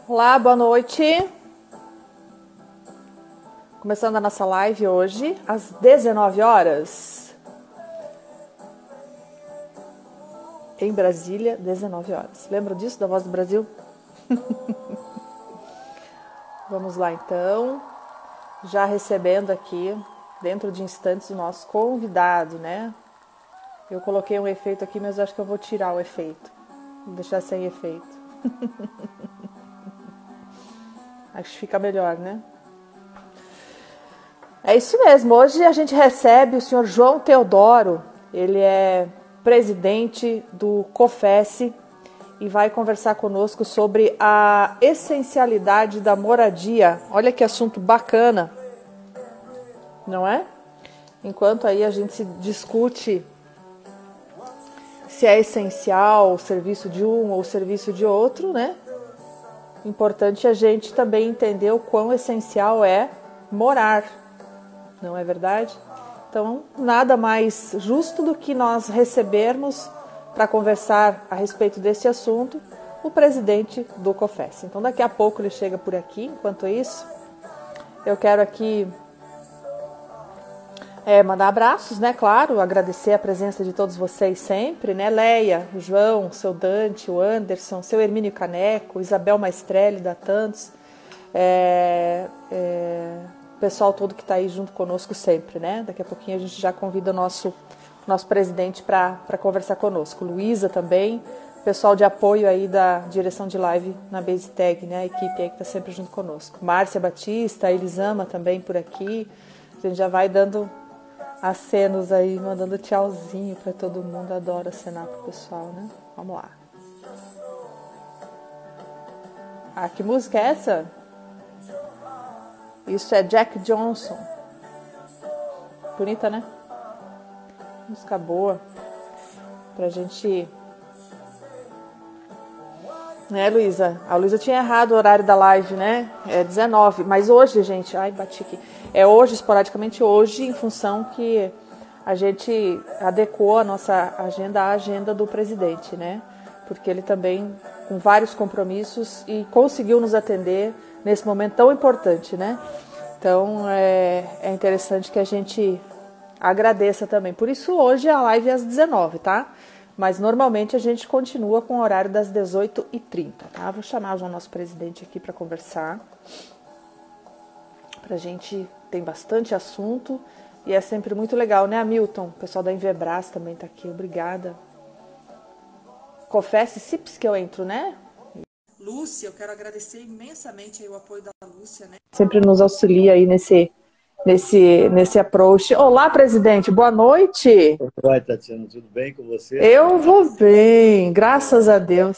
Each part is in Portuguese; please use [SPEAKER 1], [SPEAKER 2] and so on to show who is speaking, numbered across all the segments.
[SPEAKER 1] Olá, boa noite. Começando a nossa live hoje, às 19 horas. Em Brasília, 19 horas. Lembram disso, da Voz do Brasil? Vamos lá, então. Já recebendo aqui, dentro de instantes, o nosso convidado, né? Eu coloquei um efeito aqui, mas acho que eu vou tirar o efeito. Vou deixar sem efeito. Acho que fica melhor, né? É isso mesmo. Hoje a gente recebe o senhor João Teodoro. Ele é presidente do COFES e vai conversar conosco sobre a essencialidade da moradia. Olha que assunto bacana, não é? Enquanto aí a gente se discute se é essencial o serviço de um ou o serviço de outro, né? Importante a gente também entender o quão essencial é morar, não é verdade? Então, nada mais justo do que nós recebermos para conversar a respeito desse assunto o presidente do COFES. Então, daqui a pouco ele chega por aqui. Enquanto isso, eu quero aqui mandar abraços, né? Claro, agradecer a presença de todos vocês sempre, né? Leia, o João, o seu Dante, o Anderson, o seu Hermínio Caneco, Isabel Maestrelli, da Tantos, o pessoal todo que está aí junto conosco sempre, né? Daqui a pouquinho a gente já convida o nosso presidente para conversar conosco. Luísa também, pessoal de apoio aí da direção de live na BaseTag, né? A equipe aí que está sempre junto conosco. Márcia Batista, a Elisama também por aqui. A gente já vai dando acenos aí, mandando tchauzinho para todo mundo. Adoro acenar pro pessoal, né? Vamos lá. Ah, que música é essa? Isso é Jack Johnson. Bonita, né? Música boa. Pra gente... Né, Luísa? A Luísa tinha errado o horário da live, né? É 19. Mas hoje, gente... Ai, bati aqui. É hoje, esporadicamente hoje, em função que a gente adequou a nossa agenda à agenda do presidente, né? Porque ele também, com vários compromissos, e conseguiu nos atender nesse momento tão importante, né? Então, é interessante que a gente agradeça também. Por isso, hoje a live é às 19, tá? Mas, normalmente, a gente continua com o horário das 18h30, tá? Vou chamar já o nosso presidente aqui para conversar. Pra gente, tem bastante assunto e é sempre muito legal, né, Hamilton? O pessoal da Invebras também tá aqui, obrigada. COFES CIPS que eu entro, né? Lúcia, eu quero agradecer imensamente aí o apoio da Lúcia, né? Sempre nos auxilia aí nesse approach. Olá, presidente, boa noite.
[SPEAKER 2] Oi, Tatiana, tudo bem com você?
[SPEAKER 1] Eu vou bem, graças a Deus.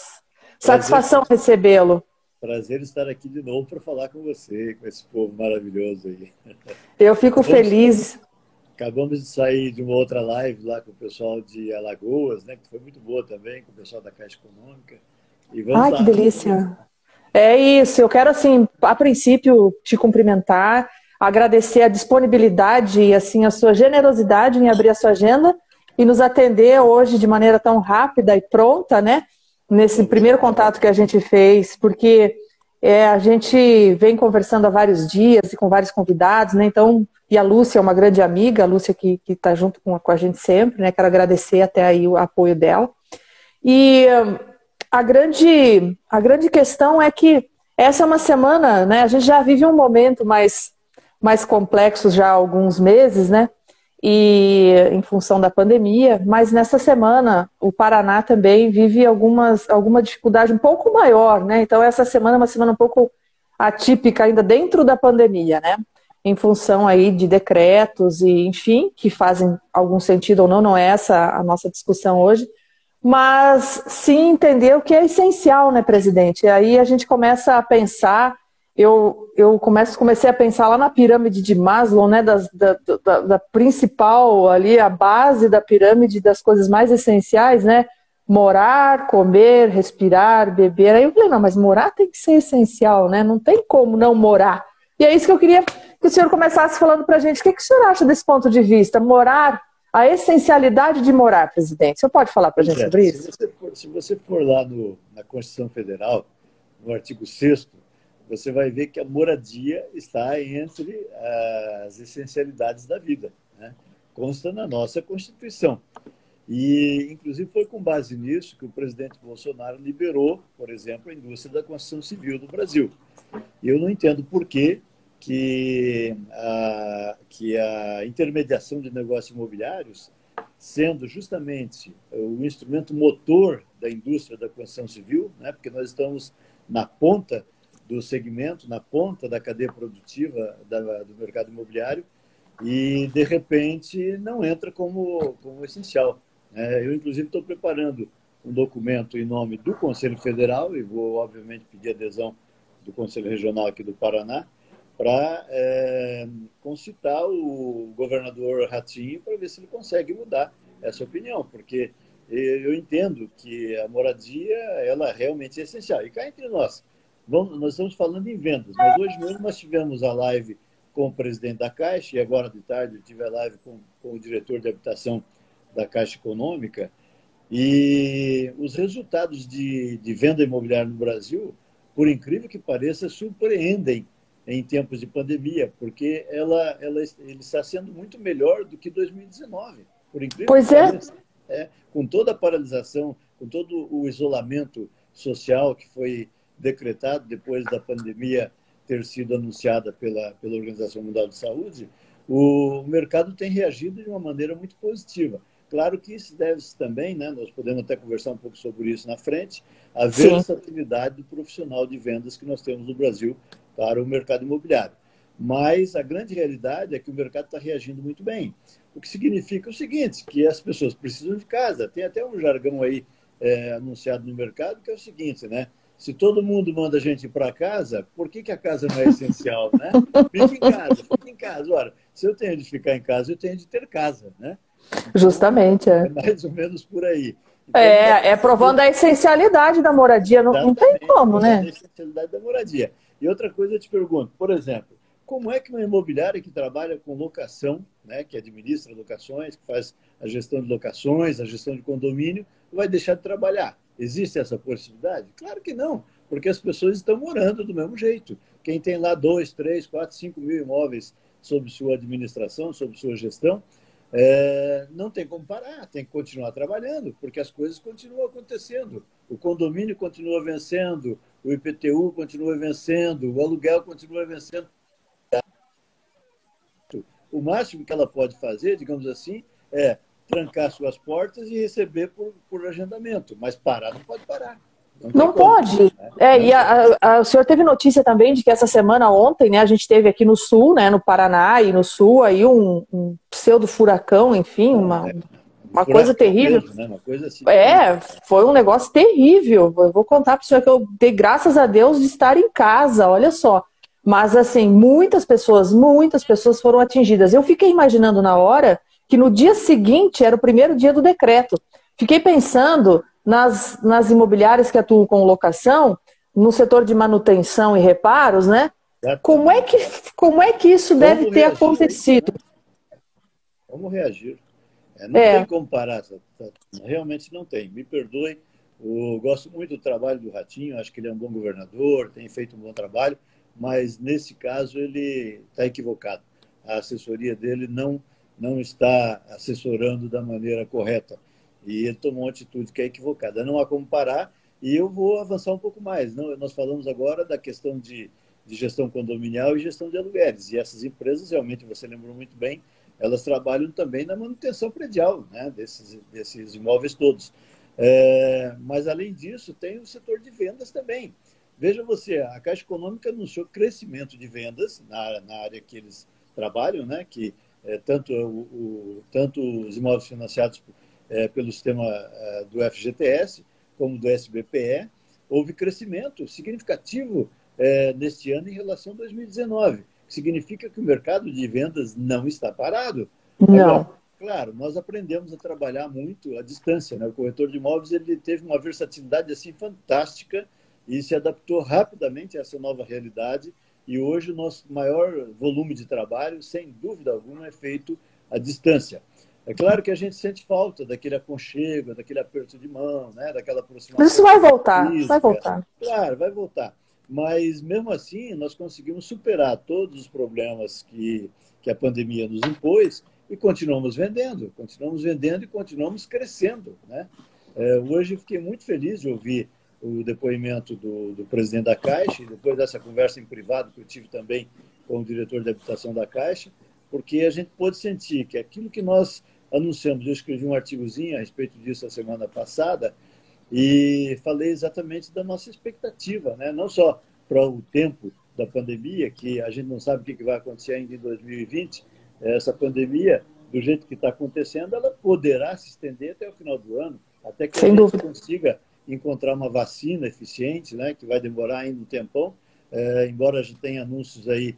[SPEAKER 1] Satisfação recebê-lo.
[SPEAKER 2] Prazer estar aqui de novo para falar com você, com esse povo maravilhoso aí.
[SPEAKER 1] Eu fico feliz.
[SPEAKER 2] Acabamos de sair de uma outra live lá com o pessoal de Alagoas, né, que foi muito boa também, com o pessoal da Caixa Econômica. E vamos
[SPEAKER 1] Ai,
[SPEAKER 2] lá.
[SPEAKER 1] que delícia. É isso, eu quero, assim, a princípio, te cumprimentar, agradecer a disponibilidade e, assim, a sua generosidade em abrir a sua agenda e nos atender hoje de maneira tão rápida e pronta, né? Nesse primeiro contato que a gente fez, porque a gente vem conversando há vários dias e com vários convidados, né? Então, e a Lúcia é uma grande amiga, a Lúcia que está junto com a gente sempre, né? Quero agradecer até aí o apoio dela. E a grande questão é que essa é uma semana, né? A gente já vive um momento mais complexo já há alguns meses, né? E em função da pandemia, mas nessa semana o Paraná também vive alguma dificuldade um pouco maior, né? Então essa semana é uma semana um pouco atípica ainda dentro da pandemia, né? Em função aí de decretos e, enfim, que fazem algum sentido ou não, não é essa a nossa discussão hoje, mas sim entender o que é essencial, né, presidente? E aí a gente começa a pensar. Eu comecei a pensar lá na pirâmide de Maslow, né, da principal ali, a base da pirâmide das coisas mais essenciais, né, morar, comer, respirar, beber. Aí eu falei, não, mas morar tem que ser essencial, né, não tem como não morar. E é isso que eu queria que o senhor começasse falando para a gente. O que o senhor acha desse ponto de vista? Morar, a essencialidade de morar, presidente. O senhor pode falar para a gente sobre isso?
[SPEAKER 2] Se você for lá na Constituição Federal, no artigo 6º, você vai ver que a moradia está entre as essencialidades da vida, né? Consta na nossa Constituição. E, inclusive, foi com base nisso que o presidente Bolsonaro liberou, por exemplo, a indústria da construção civil do Brasil. E eu não entendo por que a intermediação de negócios imobiliários, sendo justamente o instrumento motor da indústria da construção civil, né, porque nós estamos na ponta do segmento, na ponta da cadeia produtiva do mercado imobiliário, e, de repente, não entra como essencial. Eu, inclusive, estou preparando um documento em nome do Conselho Federal, e vou, obviamente, pedir adesão do Conselho Regional aqui do Paraná, para concitar o governador Ratinho para ver se ele consegue mudar essa opinião, porque eu entendo que a moradia ela realmente é essencial. E cá entre nós, nós estamos falando em vendas, mas hoje mesmo nós tivemos a live com o presidente da Caixa, e agora de tarde eu tive a live com o diretor de habitação da Caixa Econômica, e os resultados de venda imobiliária no Brasil, por incrível que pareça, surpreendem em tempos de pandemia, porque ele está sendo muito melhor do que 2019, por incrível que pareça. Com toda a paralisação, com todo o isolamento social que foi decretado depois da pandemia ter sido anunciada pela Organização Mundial de Saúde, o mercado tem reagido de uma maneira muito positiva. Claro que isso deve-se também, né, nós podemos até conversar um pouco sobre isso na frente, a versatilidade do profissional de vendas que nós temos no Brasil para o mercado imobiliário. Mas a grande realidade é que o mercado está reagindo muito bem. O que significa o seguinte, que as pessoas precisam de casa. Tem até um jargão aí anunciado no mercado que é o seguinte, né? Se todo mundo manda a gente ir para casa, por que a casa não é essencial, né? Fica em casa, fica em casa. Ora, se eu tenho de ficar em casa, eu tenho de ter casa, né? Então,
[SPEAKER 1] justamente.
[SPEAKER 2] É mais ou menos por aí. Então,
[SPEAKER 1] provando a essencialidade da moradia, não tem como, né?
[SPEAKER 2] A essencialidade da moradia. E outra coisa eu te pergunto, por exemplo, como é que uma imobiliária que trabalha com locação, né, que administra locações, que faz a gestão de locações, a gestão de condomínio, vai deixar de trabalhar? Existe essa possibilidade? Claro que não, porque as pessoas estão morando do mesmo jeito. Quem tem lá 2, 3, 4, 5 mil imóveis sob sua administração, sob sua gestão, não tem como parar, tem que continuar trabalhando, porque as coisas continuam acontecendo. O condomínio continua vencendo, o IPTU continua vencendo, o aluguel continua vencendo. O máximo que ela pode fazer, digamos assim, é trancar suas portas e receber por agendamento, mas parar não pode parar.
[SPEAKER 1] Não pode. E o senhor teve notícia também de que essa semana, ontem, né, a gente teve aqui no sul, né, no Paraná e no sul, aí um pseudo-furacão, enfim, uma coisa terrível.
[SPEAKER 2] Mesmo, né? Uma coisa assim.
[SPEAKER 1] Foi um negócio terrível. Eu vou contar para o senhor que eu dei graças a Deus de estar em casa, olha só. Mas, assim, muitas pessoas foram atingidas. Eu fiquei imaginando na hora que no dia seguinte era o primeiro dia do decreto. Fiquei pensando nas imobiliárias que atuam com locação, no setor de manutenção e reparos, né? Como é que isso deve ter acontecido?
[SPEAKER 2] Como reagir? Não tem como parar, realmente não tem. Me perdoe, eu gosto muito do trabalho do Ratinho, acho que ele é um bom governador, tem feito um bom trabalho, mas nesse caso ele está equivocado. A assessoria dele não está assessorando da maneira correta. E ele tomou uma atitude que é equivocada. Não há como parar, e eu vou avançar um pouco mais. Nós falamos agora da questão de gestão condominial e gestão de aluguéis. E essas empresas, realmente, você lembrou muito bem, elas trabalham também na manutenção predial, né, desses imóveis todos. Mas, além disso, tem o setor de vendas também. Veja você, a Caixa Econômica anunciou crescimento de vendas na área que eles trabalham, né, que tanto os imóveis financiados pelo sistema do FGTS, como do SBPE, houve crescimento significativo neste ano em relação a 2019. Significa que o mercado de vendas não está parado.
[SPEAKER 1] Não.
[SPEAKER 2] Agora, claro, nós aprendemos a trabalhar muito à distância, né? O corretor de imóveis ele teve uma versatilidade assim fantástica e se adaptou rapidamente a essa nova realidade. E hoje o nosso maior volume de trabalho, sem dúvida alguma, é feito à distância. É claro que a gente sente falta daquele aconchego, daquele aperto de mão, né? Daquela aproximação.
[SPEAKER 1] Mas isso vai voltar, vai voltar.
[SPEAKER 2] Claro, vai voltar. mas mesmo assim nós conseguimos superar todos os problemas que a pandemia nos impôs e continuamos vendendo e continuamos crescendo, né? Hoje fiquei muito feliz de ouvir o depoimento do presidente da Caixa, e depois dessa conversa em privado que eu tive também com o diretor de habitação da Caixa, porque a gente pôde sentir que aquilo que nós anunciamos, eu escrevi um artigozinho a respeito disso a semana passada, e falei exatamente da nossa expectativa, né? Não só para o tempo da pandemia, que a gente não sabe o que vai acontecer ainda em 2020, essa pandemia, do jeito que está acontecendo, ela poderá se estender até o final do ano, até que a gente consiga encontrar uma vacina eficiente, né? Que vai demorar ainda um tempão, embora a gente tenha anúncios aí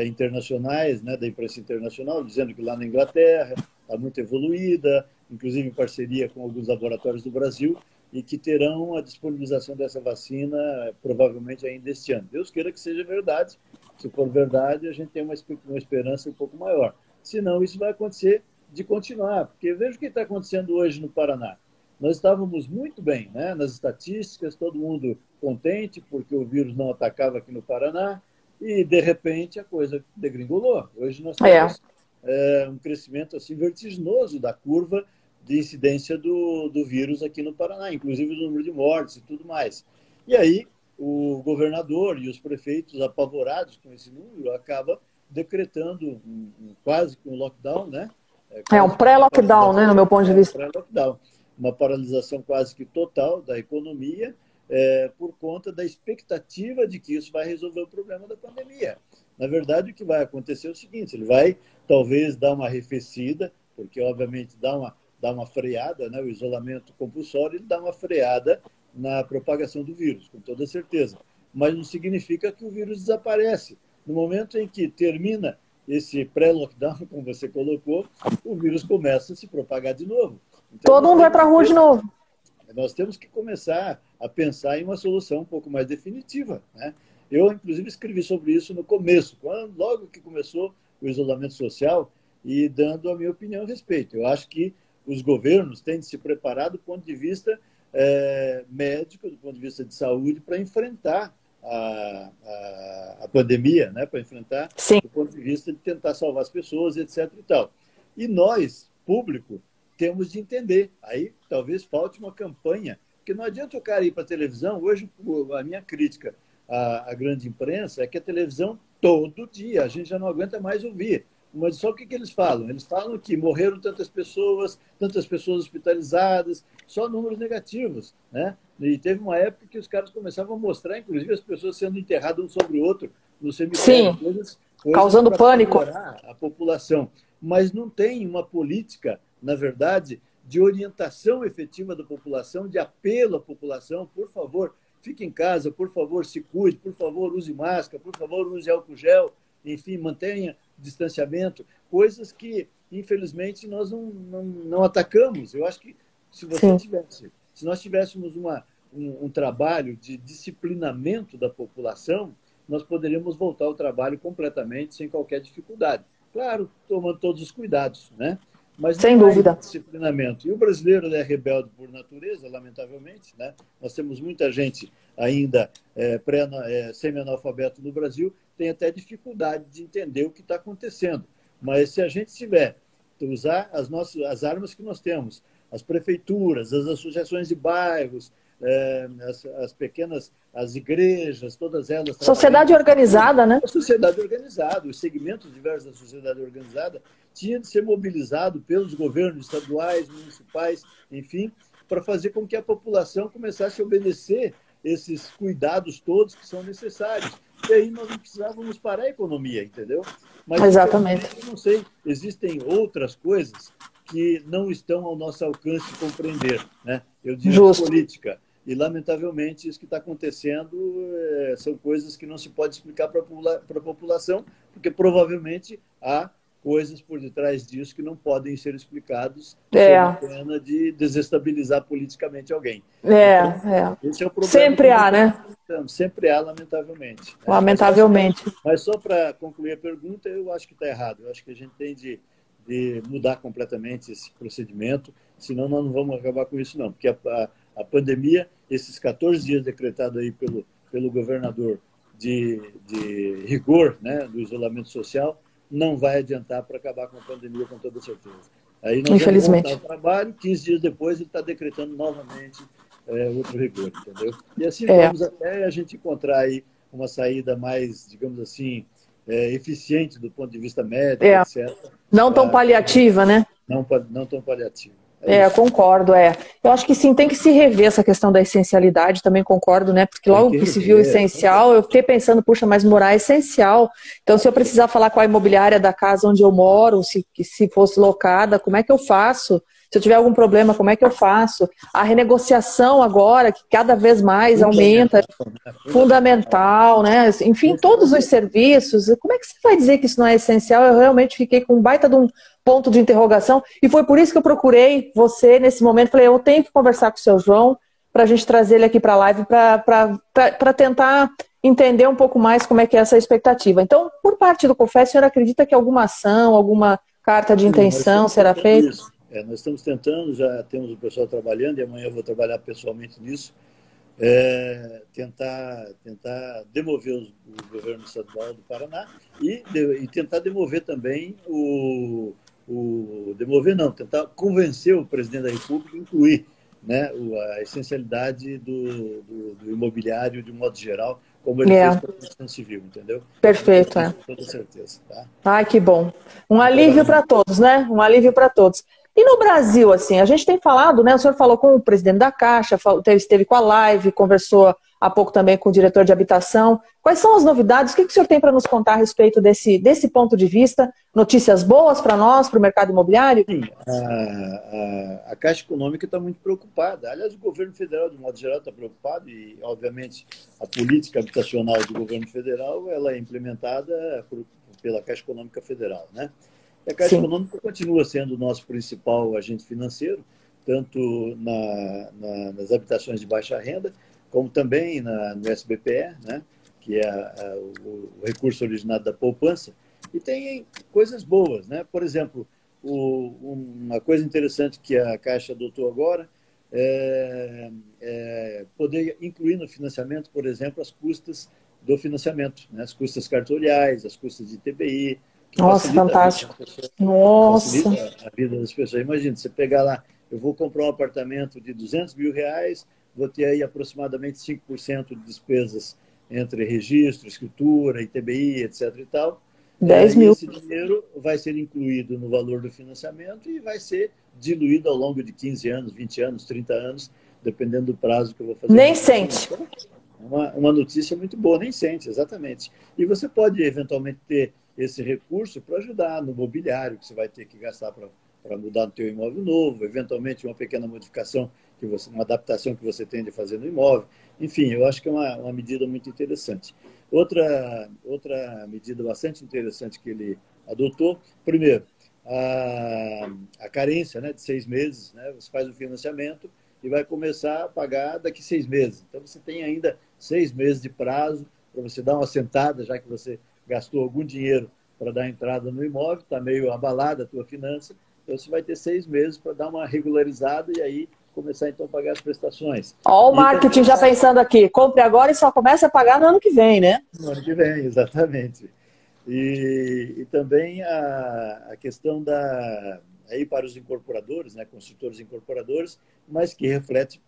[SPEAKER 2] internacionais, né, da imprensa internacional, dizendo que lá na Inglaterra está muito evoluída, inclusive em parceria com alguns laboratórios do Brasil, e que terão a disponibilização dessa vacina provavelmente ainda este ano. Deus queira que seja verdade. Se for verdade, a gente tem uma esperança um pouco maior. Senão, isso vai acontecer de continuar, porque veja o que está acontecendo hoje no Paraná. Nós estávamos muito bem, né, nas estatísticas, todo mundo contente, porque o vírus não atacava aqui no Paraná, e, de repente, a coisa degringolou. Hoje nós temos um crescimento assim, vertiginoso da curva de incidência do vírus aqui no Paraná, inclusive o número de mortes e tudo mais. E aí o governador e os prefeitos, apavorados com esse número, acabam decretando quase que um lockdown, né?
[SPEAKER 1] Um pré-lockdown, né, no meu ponto de vista.
[SPEAKER 2] Pré-lockdown. Uma paralisação quase que total da economia, por conta da expectativa de que isso vai resolver o problema da pandemia. Na verdade, o que vai acontecer é o seguinte, ele vai talvez dar uma arrefecida, porque obviamente dá uma freada, né? O isolamento compulsório, ele dá uma freada na propagação do vírus, com toda certeza. Mas não significa que o vírus desaparece. No momento em que termina esse pré-lockdown, como você colocou, o vírus começa a se propagar de novo. Então,
[SPEAKER 1] todo mundo vai para a rua de novo.
[SPEAKER 2] Nós temos que começar a pensar em uma solução um pouco mais definitiva, né? Eu, inclusive, escrevi sobre isso no começo, logo que começou o isolamento social, e dando a minha opinião a respeito. Eu acho que os governos têm de se preparar do ponto de vista médico, do ponto de vista de saúde, para enfrentar a pandemia, né? Para enfrentar
[SPEAKER 1] Sim.
[SPEAKER 2] do ponto de vista de tentar salvar as pessoas, etc. e tal. E nós, público, temos de entender. Aí talvez falte uma campanha, porque não adianta o cara ir para a televisão. Hoje, a minha crítica à grande imprensa é que a televisão, todo dia, a gente já não aguenta mais ouvir. Mas só o que eles falam? Eles falam que morreram tantas pessoas hospitalizadas, só números negativos, né? E teve uma época que os caras começavam a mostrar, inclusive, as pessoas sendo enterradas um sobre o outro no cemitério.
[SPEAKER 1] Sim,
[SPEAKER 2] coisas
[SPEAKER 1] causando pânico.
[SPEAKER 2] Para a população. Mas não tem uma política, na verdade, de orientação efetiva da população, de apelo à população, por favor, fique em casa, por favor, se cuide, por favor, use máscara, por favor, use álcool gel, enfim, mantenha distanciamento, coisas que, infelizmente, nós não atacamos. Eu acho que se nós tivéssemos um trabalho de disciplinamento da população, nós poderíamos voltar ao trabalho completamente sem qualquer dificuldade. Claro, tomando todos os cuidados, né? Mas
[SPEAKER 1] sem dúvida.
[SPEAKER 2] Disciplinamento. E o brasileiro é rebelde por natureza, lamentavelmente, né? Nós temos muita gente ainda semi-analfabeto no Brasil, tem até dificuldade de entender o que está acontecendo. Mas se a gente usar as armas que nós temos, as prefeituras, as associações de bairros, as igrejas, todas elas...
[SPEAKER 1] Sociedade organizada, né?
[SPEAKER 2] A sociedade organizada, os segmentos diversos da sociedade organizada tinham de ser mobilizado pelos governos estaduais, municipais, enfim, para fazer com que a população começasse a obedecer esses cuidados todos que são necessários. E aí nós não precisávamos parar a economia, entendeu? Mas,
[SPEAKER 1] exatamente.
[SPEAKER 2] Eu não sei, existem outras coisas que não estão ao nosso alcance compreender, né? Eu digo política. E, lamentavelmente, isso que está acontecendo são coisas que não se pode explicar para a população, porque provavelmente há coisas por detrás disso que não podem ser explicados sob a pena de desestabilizar politicamente alguém. Então, esse é o problema.
[SPEAKER 1] Sempre há, né?
[SPEAKER 2] Sempre há, lamentavelmente.
[SPEAKER 1] Lamentavelmente.
[SPEAKER 2] Mas só para concluir a pergunta, eu acho que está errado. Eu acho que a gente tem de mudar completamente esse procedimento, senão nós não vamos acabar com isso, não. Porque a pandemia, esses 14 dias decretados aí pelo governador de rigor, né, do isolamento social, não vai adiantar para acabar com a pandemia, com toda certeza. Aí nós vamos voltar ao trabalho, 15 dias depois ele está decretando novamente outro rigor, entendeu? E assim vamos até a gente encontrar aí uma saída mais, digamos assim, eficiente do ponto de vista médico, etc.
[SPEAKER 1] Não tão paliativa, né?
[SPEAKER 2] Não tão paliativa.
[SPEAKER 1] Concordo, Eu acho que sim, tem que se rever essa questão da essencialidade, também concordo, né? Porque logo que se viu essencial, eu fiquei pensando, puxa, mas morar é essencial. Então, se eu precisar falar com a imobiliária da casa onde eu moro, se fosse locada, como é que eu faço? Se eu tiver algum problema, como é que eu faço? A renegociação agora, que cada vez mais aumenta, fundamental, né? Enfim, todos os serviços. Como é que você vai dizer que isso não é essencial? Eu realmente fiquei com um baita de um ponto de interrogação, e foi por isso que eu procurei você nesse momento. Falei, eu tenho que conversar com o seu João para a gente trazer ele aqui para a live para tentar entender um pouco mais como é que é essa expectativa. Então, por parte do Cofés, o senhor acredita que alguma ação, alguma carta de intenção será feita?
[SPEAKER 2] Nós estamos tentando, já temos o pessoal trabalhando, e amanhã eu vou trabalhar pessoalmente nisso, tentar demover o governo estadual do Paraná e tentar demover também tentar convencer o presidente da República a incluir, né, a essencialidade do imobiliário de um modo geral, como ele fez para a construção civil, entendeu?
[SPEAKER 1] Perfeito,
[SPEAKER 2] Com toda certeza. Tá?
[SPEAKER 1] Ai, que bom. Um alívio para todos, né? Um alívio para todos. E no Brasil, assim, a gente tem falado, né? O senhor falou com o presidente da Caixa, esteve com a Live, conversou há pouco também com o diretor de habitação. Quais são as novidades? O que o senhor tem para nos contar a respeito desse ponto de vista? Notícias boas para nós, para o mercado imobiliário?
[SPEAKER 2] Sim, a Caixa Econômica está muito preocupada. Aliás, o governo federal, de modo geral, está preocupado e, obviamente, a política habitacional do governo federal ela é implementada pela Caixa Econômica Federal, né? A Caixa Econômica continua sendo o nosso principal agente financeiro, tanto nas habitações de baixa renda, como também no SBPE, né, que é o recurso originado da poupança, e tem coisas boas, né? Por exemplo, uma coisa interessante que a Caixa adotou agora é poder incluir no financiamento, por exemplo, as custas do financiamento, né? As custas cartoriais, as custas de TBI.
[SPEAKER 1] Nossa, fantástico. Nossa.
[SPEAKER 2] Facilita a vida das pessoas. Imagina, você pegar lá, eu vou comprar um apartamento de R$200 mil, vou ter aí aproximadamente 5% de despesas entre registro, escritura, ITBI, etc. e tal.
[SPEAKER 1] 10 mil.
[SPEAKER 2] Esse dinheiro vai ser incluído no valor do financiamento e vai ser diluído ao longo de 15 anos, 20 anos, 30 anos, dependendo do prazo que eu vou fazer.
[SPEAKER 1] Nem sente.
[SPEAKER 2] Uma notícia muito boa, nem sente, exatamente. E você pode, eventualmente, ter esse recurso para ajudar no mobiliário que você vai ter que gastar para mudar no teu imóvel novo, eventualmente uma pequena modificação, uma adaptação que você tem de fazer no imóvel. Enfim, eu acho que é uma medida muito interessante. Outra medida bastante interessante que ele adotou, primeiro, a carência, né, de 6 meses, né, você faz o financiamento e vai começar a pagar daqui 6 meses. Então, você tem ainda 6 meses de prazo para você dar uma sentada, já que você gastou algum dinheiro para dar entrada no imóvel, está meio abalada a tua finança, então você vai ter 6 meses para dar uma regularizada e aí começar então a pagar as prestações.
[SPEAKER 1] Ó, o marketing já pensando aqui, compre agora e só começa a pagar no ano que vem, né?
[SPEAKER 2] No ano que vem, exatamente. E também a questão aí para os incorporadores, né, construtores incorporadores, mas que reflete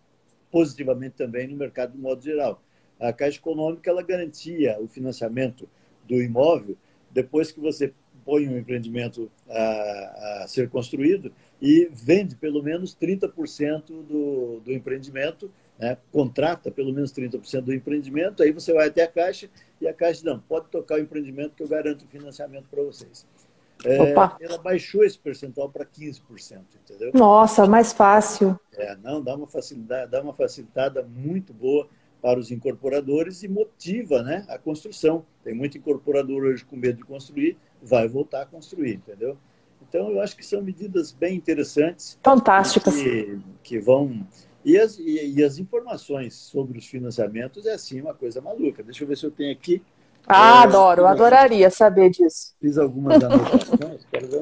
[SPEAKER 2] positivamente também no mercado de modo geral. A Caixa Econômica ela garantia o financiamento do imóvel depois que você põe um empreendimento a ser construído e vende pelo menos 30% do empreendimento, né? Contrata pelo menos 30% do empreendimento, aí você vai até a Caixa e a Caixa não, pode tocar o empreendimento que eu garanto o financiamento para vocês. Ela baixou esse percentual para 15%, entendeu?
[SPEAKER 1] Nossa, mais fácil.
[SPEAKER 2] Não, dá uma facilitada muito boa para os incorporadores e motiva, né, a construção. Tem muito incorporador hoje com medo de construir, vai voltar a construir, entendeu? Então, eu acho que são medidas bem interessantes.
[SPEAKER 1] Fantásticas.
[SPEAKER 2] Que vão... E as informações sobre os financiamentos é, assim, uma coisa maluca. Deixa eu ver se eu tenho aqui.
[SPEAKER 1] Adoro, adoraria saber disso.
[SPEAKER 2] Fiz algumas anotações, quero ver.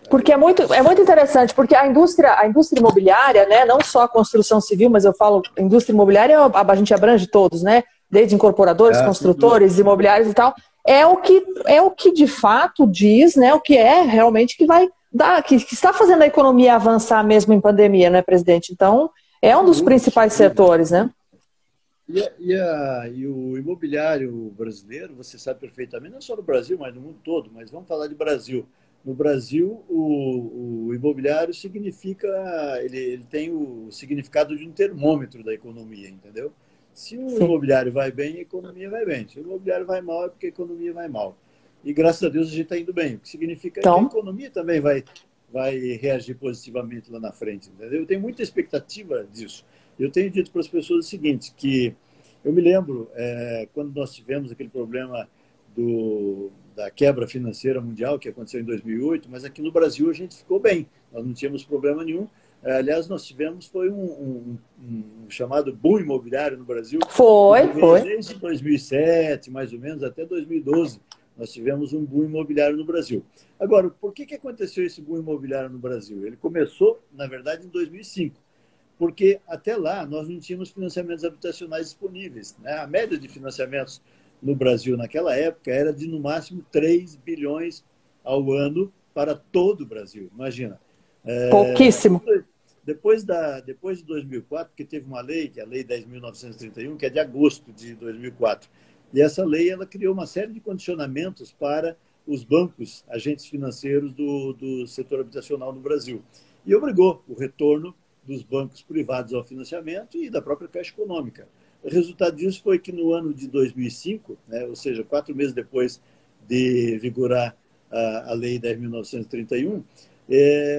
[SPEAKER 1] Porque é muito interessante, porque a indústria imobiliária, né, não só a construção civil, mas eu falo indústria imobiliária, a gente abrange todos, né? desde incorporadores, construtores, imobiliários e tal, é o que de fato diz, né, o que é realmente que vai dar, que está fazendo a economia avançar mesmo em pandemia, né, presidente? Então, é um dos principais setores, né?
[SPEAKER 2] E o imobiliário brasileiro, você sabe perfeitamente, não só no Brasil, mas no mundo todo, mas vamos falar de Brasil. No Brasil, o imobiliário significa, ele tem o significado de um termômetro da economia, entendeu? Se o
[SPEAKER 1] Sim.
[SPEAKER 2] imobiliário vai bem, a economia vai bem. Se o imobiliário vai mal, é porque a economia vai mal. E graças a Deus a gente está indo bem, o que significa que a
[SPEAKER 1] Então,
[SPEAKER 2] economia também vai reagir positivamente lá na frente, entendeu? Eu tenho muita expectativa disso. Eu tenho dito para as pessoas o seguinte, que eu me lembro, quando nós tivemos aquele problema da quebra financeira mundial, que aconteceu em 2008, mas aqui no Brasil a gente ficou bem, nós não tínhamos problema nenhum. Aliás, nós tivemos foi um chamado boom imobiliário no Brasil.
[SPEAKER 1] foi.
[SPEAKER 2] Desde 2007, mais ou menos, até 2012, nós tivemos um boom imobiliário no Brasil. Agora, por que aconteceu esse boom imobiliário no Brasil? Ele começou, na verdade, em 2005, porque até lá nós não tínhamos financiamentos habitacionais disponíveis, né? A média de financiamentos no Brasil naquela época era de, no máximo, 3 bilhões ao ano para todo o Brasil, imagina.
[SPEAKER 1] Pouquíssimo.
[SPEAKER 2] Depois de 2004, que teve uma lei, que é a Lei 10.931, que é de agosto de 2004. E essa lei ela criou uma série de condicionamentos para os bancos, agentes financeiros do setor habitacional no Brasil. E obrigou o retorno dos bancos privados ao financiamento e da própria Caixa Econômica. O resultado disso foi que no ano de 2005, né, ou seja, 4 meses depois de vigorar a Lei 10.931,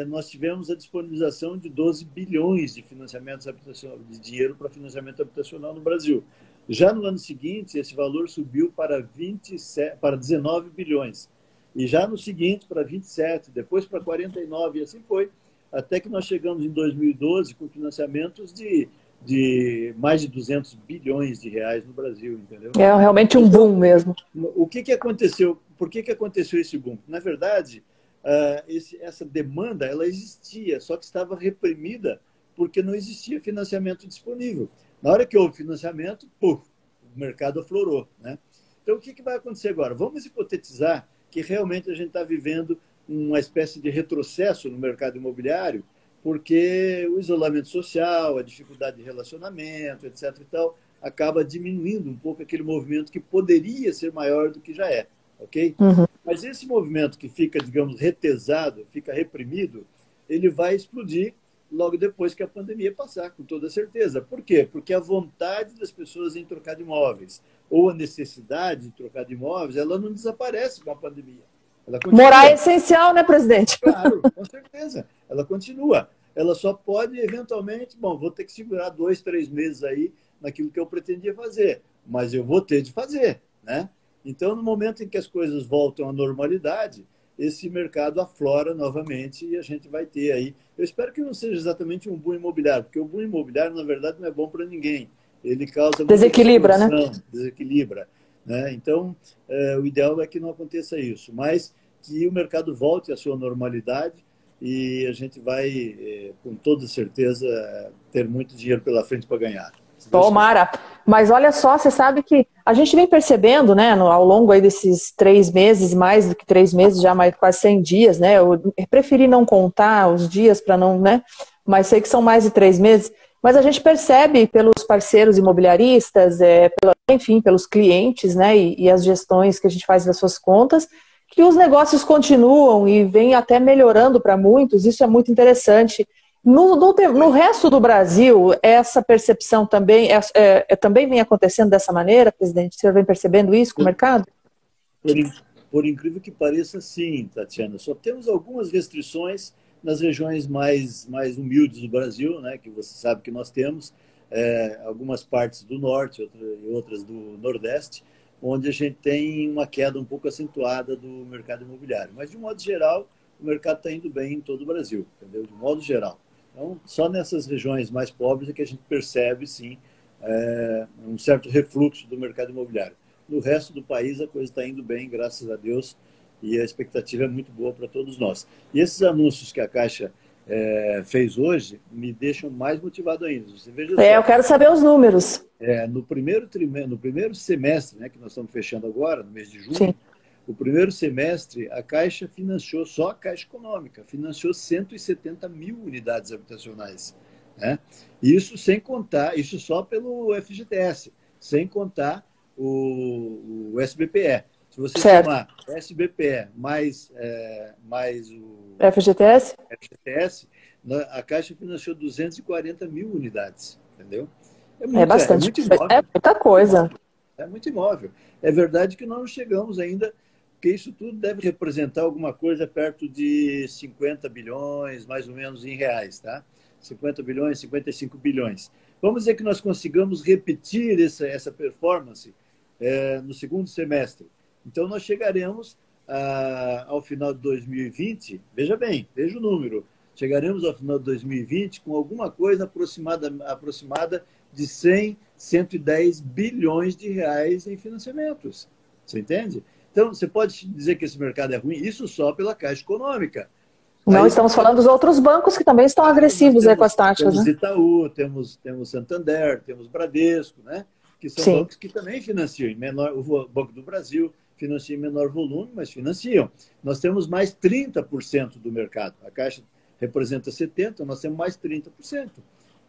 [SPEAKER 2] nós tivemos a disponibilização de 12 bilhões de financiamentos habitacionais, de dinheiro para financiamento habitacional no Brasil. Já no ano seguinte, esse valor subiu para 19 bilhões. E já no seguinte, para 27, depois para 49, e assim foi, até que nós chegamos em 2012 com financiamentos de mais de 200 bilhões de reais no Brasil, entendeu?
[SPEAKER 1] É realmente um boom mesmo.
[SPEAKER 2] O que aconteceu? Por que aconteceu esse boom? Na verdade, essa demanda ela existia, só que estava reprimida porque não existia financiamento disponível. Na hora que houve financiamento, o mercado aflorou, né? Então, o que vai acontecer agora? Vamos hipotetizar que realmente a gente está vivendo uma espécie de retrocesso no mercado imobiliário, porque o isolamento social, a dificuldade de relacionamento, etc. e tal, acaba diminuindo um pouco aquele movimento que poderia ser maior do que já é, ok?
[SPEAKER 1] Uhum.
[SPEAKER 2] Mas esse movimento que fica, digamos, retesado, fica reprimido, ele vai explodir logo depois que a pandemia passar, com toda certeza. Por quê? Porque a vontade das pessoas em trocar de imóveis ou a necessidade de trocar de imóveis, ela não desaparece com a pandemia.
[SPEAKER 1] Morar é essencial, né, presidente?
[SPEAKER 2] Claro, com certeza. Ela continua. Ela só pode, eventualmente, vou ter que segurar 2, 3 meses aí naquilo que eu pretendia fazer, mas eu vou ter de fazer, né? Então, no momento em que as coisas voltam à normalidade, esse mercado aflora novamente e a gente vai ter aí. Eu espero que não seja exatamente um boom imobiliário, porque o boom imobiliário, na verdade, não é bom para ninguém. Ele causa
[SPEAKER 1] desequilibra, né?
[SPEAKER 2] Desequilibra, né? Então, o ideal é que não aconteça isso, mas que o mercado volte à sua normalidade e a gente vai, com toda certeza, ter muito dinheiro pela frente para ganhar.
[SPEAKER 1] Tomara. Mas olha só, você sabe que a gente vem percebendo, né, ao longo aí desses 3 meses, mais do que 3 meses, já mais quase 100 dias, né? Eu preferi não contar os dias para não, né? Mas sei que são mais de 3 meses. Mas a gente percebe pelos parceiros imobiliaristas, enfim, pelos clientes, né, e as gestões que a gente faz das suas contas, que os negócios continuam e vêm até melhorando para muitos. Isso é muito interessante. No resto do Brasil, essa percepção também, também vem acontecendo dessa maneira, presidente? O senhor vem percebendo isso com o mercado?
[SPEAKER 2] Por incrível que pareça, sim, Tatiana. Só temos algumas restrições nas regiões mais humildes do Brasil, né, que você sabe que nós temos, algumas partes do norte e outras do nordeste, onde a gente tem uma queda um pouco acentuada do mercado imobiliário. Mas, de modo geral, o mercado está indo bem em todo o Brasil, entendeu? De modo geral. Então, só nessas regiões mais pobres é que a gente percebe, sim, um certo refluxo do mercado imobiliário. No resto do país, a coisa está indo bem, graças a Deus, e a expectativa é muito boa para todos nós. E esses anúncios que a Caixa fez hoje me deixam mais motivado ainda. Você veja
[SPEAKER 1] eu quero saber os números.
[SPEAKER 2] No primeiro semestre, né, que nós estamos fechando agora, no mês de junho,
[SPEAKER 1] Sim.
[SPEAKER 2] o primeiro semestre, a Caixa financiou, só a Caixa Econômica, financiou 170 mil unidades habitacionais. Né? Isso sem contar, isso só pelo FGTS, sem contar o SBPE. Se você somar SBPE mais o
[SPEAKER 1] FGTS,
[SPEAKER 2] a Caixa financiou 240 mil unidades, entendeu?
[SPEAKER 1] bastante, é muita coisa.
[SPEAKER 2] É muito imóvel. É verdade que nós não chegamos ainda, porque isso tudo deve representar alguma coisa perto de 50 bilhões, mais ou menos, em reais, tá? 50 bilhões, 55 bilhões. Vamos dizer que nós consigamos repetir essa performance no segundo semestre. Então, nós chegaremos ao final de 2020, veja bem, veja o número, chegaremos ao final de 2020 com alguma coisa aproximada de 100, 110 bilhões de reais em financiamentos. Você entende? Então, você pode dizer que esse mercado é ruim, isso só pela Caixa Econômica.
[SPEAKER 1] Não estamos falando dos outros bancos que também estão agressivos com as taxas.
[SPEAKER 2] Temos
[SPEAKER 1] né?
[SPEAKER 2] Itaú, temos Santander, temos Bradesco, né? Que são bancos que também financiam. O Banco do Brasil financia em menor volume, mas financiam. Nós temos mais 30% do mercado. A Caixa representa 70%, nós temos mais 30%.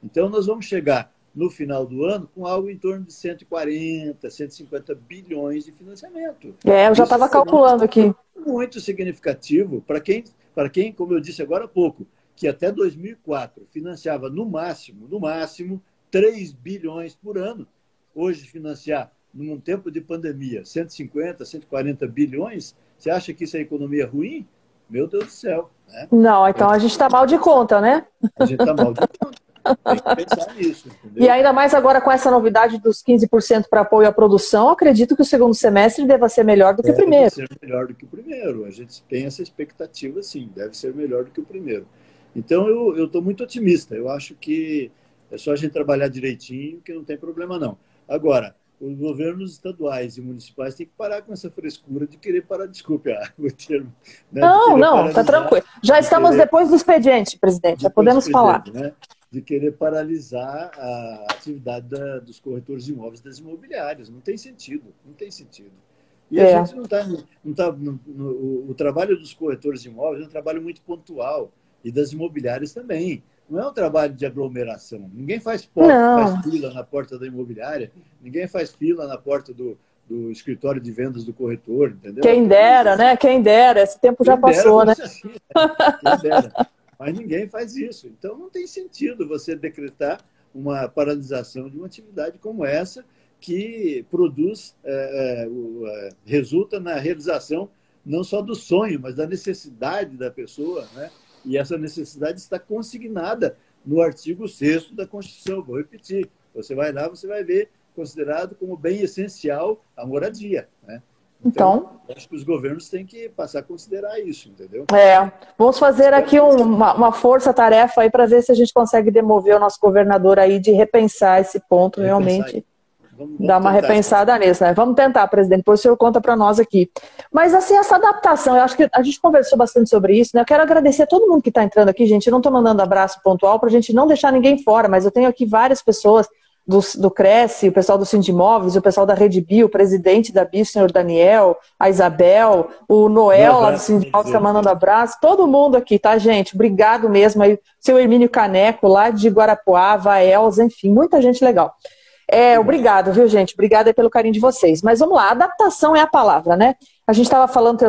[SPEAKER 2] Então, nós vamos chegar no final do ano com algo em torno de 140, 150 bilhões de financiamento.
[SPEAKER 1] Eu já estava calculando aqui.
[SPEAKER 2] Muito significativo para quem, como eu disse agora há pouco, que até 2004 financiava no máximo 3 bilhões por ano. Hoje, financiar, num tempo de pandemia, 150, 140 bilhões, você acha que isso é economia ruim? Meu Deus do céu. Né?
[SPEAKER 1] Não, então a gente está mal de conta, né?
[SPEAKER 2] A gente está mal de conta. Tem que pensar nisso. Entendeu?
[SPEAKER 1] E ainda mais agora com essa novidade dos 15% para apoio à produção, acredito que o segundo semestre deva ser melhor do que o primeiro.
[SPEAKER 2] Deve ser melhor do que o primeiro. A gente tem essa expectativa, sim. Deve ser melhor do que o primeiro. Então, eu estou muito otimista. Eu acho que é só a gente trabalhar direitinho que não tem problema, não. Agora, os governos estaduais e municipais têm que parar com essa frescura de querer parar, desculpe o termo. Né,
[SPEAKER 1] não, está tranquilo. Já estamos depois do expediente, presidente, já podemos falar.
[SPEAKER 2] Né, de querer paralisar a atividade dos corretores de imóveis, das imobiliárias. Não tem sentido, não tem sentido. E a gente não está... O trabalho dos corretores de imóveis é um trabalho muito pontual, e das imobiliárias também. Não é um trabalho de aglomeração. Ninguém faz fila na porta da imobiliária, ninguém faz fila na porta do escritório de vendas do corretor, entendeu?
[SPEAKER 1] Quem dera, né? Quem dera. Esse tempo já passou, né?
[SPEAKER 2] Assim, quem dera. Mas ninguém faz isso. Então, não tem sentido você decretar uma paralisação de uma atividade como essa, que produz, resulta na realização não só do sonho, mas da necessidade da pessoa, né? E essa necessidade está consignada no artigo 6º da Constituição. Vou repetir. Você vai lá, você vai ver considerado como bem essencial a moradia, né? Então, acho que os governos têm que passar a considerar isso, entendeu?
[SPEAKER 1] Vamos fazer aqui uma força-tarefa aí para ver se a gente consegue demover o nosso governador aí de repensar esse ponto, realmente. Vamos dar uma repensada nisso, né? Vamos tentar, presidente, depois o senhor conta para nós aqui. Mas, assim, essa adaptação, eu acho que a gente conversou bastante sobre isso, né? Eu quero agradecer a todo mundo que está entrando aqui, gente. Eu não estou mandando abraço pontual para a gente não deixar ninguém fora, mas eu tenho aqui várias pessoas do Cresce, o pessoal do Sindimóveis, o pessoal da Rede Bio, o presidente da Bio, o senhor Daniel, a Isabel, o Noel lá do Sindimóveis está mandando abraço, todo mundo aqui, tá, gente? Obrigado mesmo aí, seu Hermínio Caneco lá de Guarapuava, a Elza, enfim, muita gente legal. Obrigado, viu, gente? Obrigada pelo carinho de vocês. Mas vamos lá, adaptação é a palavra, né? A gente estava falando,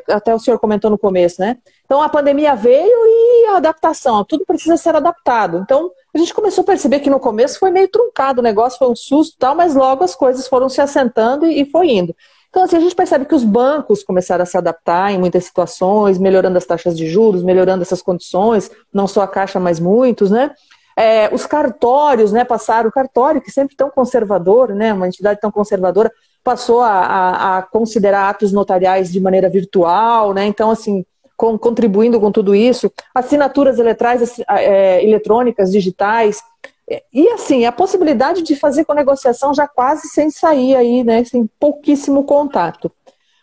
[SPEAKER 1] até o senhor comentou no começo, né? Então a pandemia veio e a adaptação, tudo precisa ser adaptado. Então a gente começou a perceber que no começo foi meio truncado o negócio, foi um susto e tal, mas logo as coisas foram se assentando e foi indo. Então assim, a gente percebe que os bancos começaram a se adaptar em muitas situações, melhorando as taxas de juros, melhorando essas condições, não só a Caixa, mas muitos, né? Os cartórios, né, passaram, o cartório, que sempre tão conservador, né, uma entidade tão conservadora, passou a considerar atos notariais de maneira virtual, né, então, assim, contribuindo com tudo isso, assinaturas eletrônicas, digitais, e, assim, a possibilidade de fazer com negociação já quase sem sair aí, né, sem pouquíssimo contato.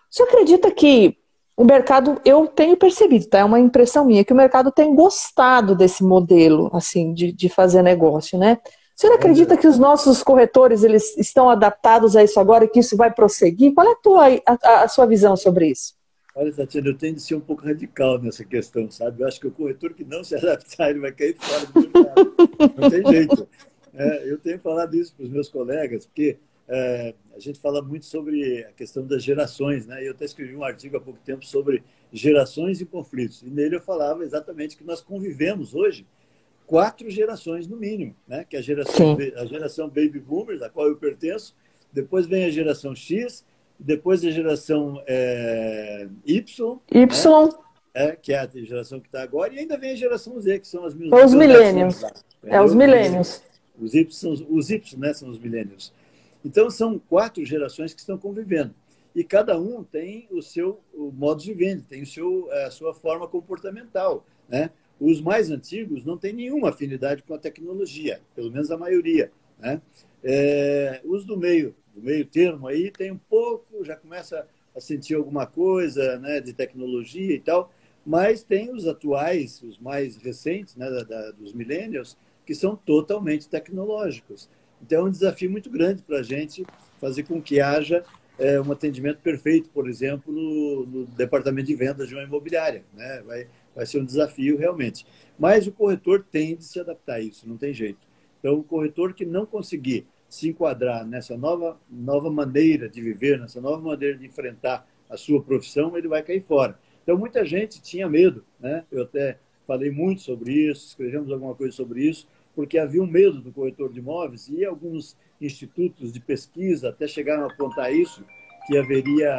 [SPEAKER 1] Você acredita que o mercado, eu tenho percebido, tá? É uma impressão minha, que o mercado tem gostado desse modelo, assim, de fazer negócio, né? O senhor acredita que os nossos corretores, eles estão adaptados a isso agora e que isso vai prosseguir? Qual é a sua visão sobre isso?
[SPEAKER 2] Olha, Tatiana, eu tenho de ser um pouco radical nessa questão, sabe? Eu acho que o corretor que não se adaptar, ele vai cair fora do mercado. Não tem jeito. Eu tenho falado isso para os meus colegas, porque a gente fala muito sobre a questão das gerações, né? Eu até escrevi um artigo há pouco tempo sobre gerações e conflitos. E nele eu falava exatamente que nós convivemos hoje 4 gerações no mínimo, né? Que é a geração Baby Boomers, da qual eu pertenço, depois vem a geração X, depois a geração Y, que é a geração que está agora, e ainda vem a geração Z, que são as
[SPEAKER 1] os millennials. Os millennials.
[SPEAKER 2] Os Y, né, são os millennials. Então, são 4 gerações que estão convivendo. E cada um tem o seu modo de venda, tem a sua forma comportamental, né? Os mais antigos não têm nenhuma afinidade com a tecnologia, pelo menos a maioria, né? Os do meio termo aí tem um pouco, já começa a sentir alguma coisa, né, de tecnologia e tal, mas tem os atuais, os mais recentes, né, dos millennials, que são totalmente tecnológicos. Então é um desafio muito grande para a gente fazer com que haja um atendimento perfeito, por exemplo, no departamento de vendas de uma imobiliária, né? Vai ser um desafio realmente. Mas o corretor tem de se adaptar a isso, não tem jeito. Então o corretor que não conseguir se enquadrar nessa nova maneira de viver, nessa nova maneira de enfrentar a sua profissão, ele vai cair fora. Então, muita gente tinha medo, né? Eu até falei muito sobre isso, escrevemos alguma coisa sobre isso, porque havia um medo do corretor de imóveis e alguns institutos de pesquisa até chegaram a apontar isso, que haveria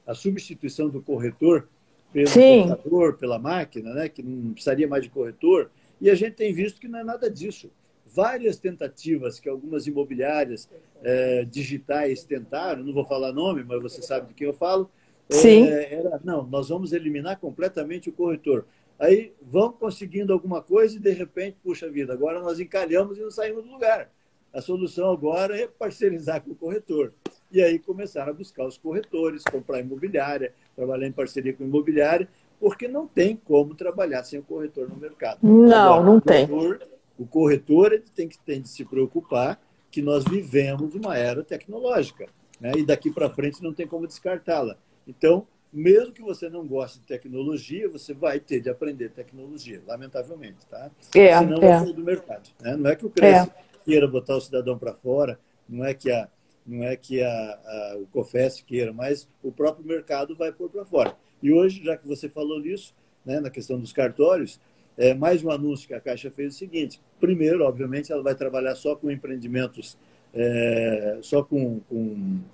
[SPEAKER 2] a substituição do corretor pelo computador, pela máquina, né? Que não precisaria mais de corretor, e a gente tem visto que não é nada disso. Várias tentativas que algumas imobiliárias digitais tentaram, não vou falar nome, mas você sabe de quem eu falo, não, nós vamos eliminar completamente o corretor. Aí vão conseguindo alguma coisa e, de repente, puxa vida, agora nós encalhamos e não saímos do lugar. A solução agora é parcerizar com o corretor. E aí começaram a buscar os corretores, comprar imobiliária, trabalhar em parceria com imobiliária, porque não tem como trabalhar sem o corretor no mercado.
[SPEAKER 1] Não, agora, não tem.
[SPEAKER 2] O corretor ele tem de se preocupar que nós vivemos uma era tecnológica, né? E daqui para frente não tem como descartá-la. Então, mesmo que você não goste de tecnologia, você vai ter de aprender tecnologia, lamentavelmente, tá? Senão vai sair do mercado, né? Não é que o CRES queira botar o cidadão para fora, não é que o COFES queira, mas o próprio mercado vai pôr para fora. E hoje, já que você falou nisso, né, na questão dos cartórios, mais um anúncio que a Caixa fez é o seguinte: primeiro, obviamente, ela vai trabalhar só com empreendimentos, só com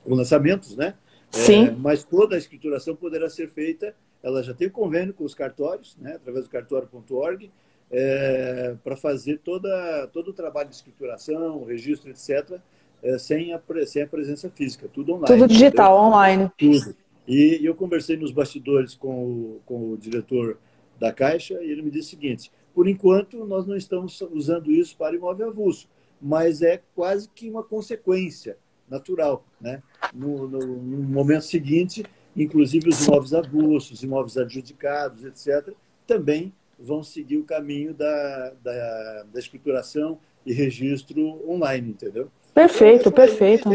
[SPEAKER 2] lançamentos, né?
[SPEAKER 1] Sim.
[SPEAKER 2] Mas toda a escrituração poderá ser feita, ela já tem convênio com os cartórios, né, através do cartório.org, para fazer todo o trabalho de escrituração, registro, etc., sem a presença física, tudo online.
[SPEAKER 1] Tudo digital, entendeu? Online.
[SPEAKER 2] Tudo. E eu conversei nos bastidores com o diretor da Caixa e ele me disse o seguinte: por enquanto nós não estamos usando isso para imóvel avulso, mas é quase que uma consequência natural, né? No momento seguinte, inclusive os imóveis avulsos, imóveis adjudicados, etc., também vão seguir o caminho da escrituração e registro online, entendeu?
[SPEAKER 1] Perfeito,
[SPEAKER 2] então,
[SPEAKER 1] perfeito.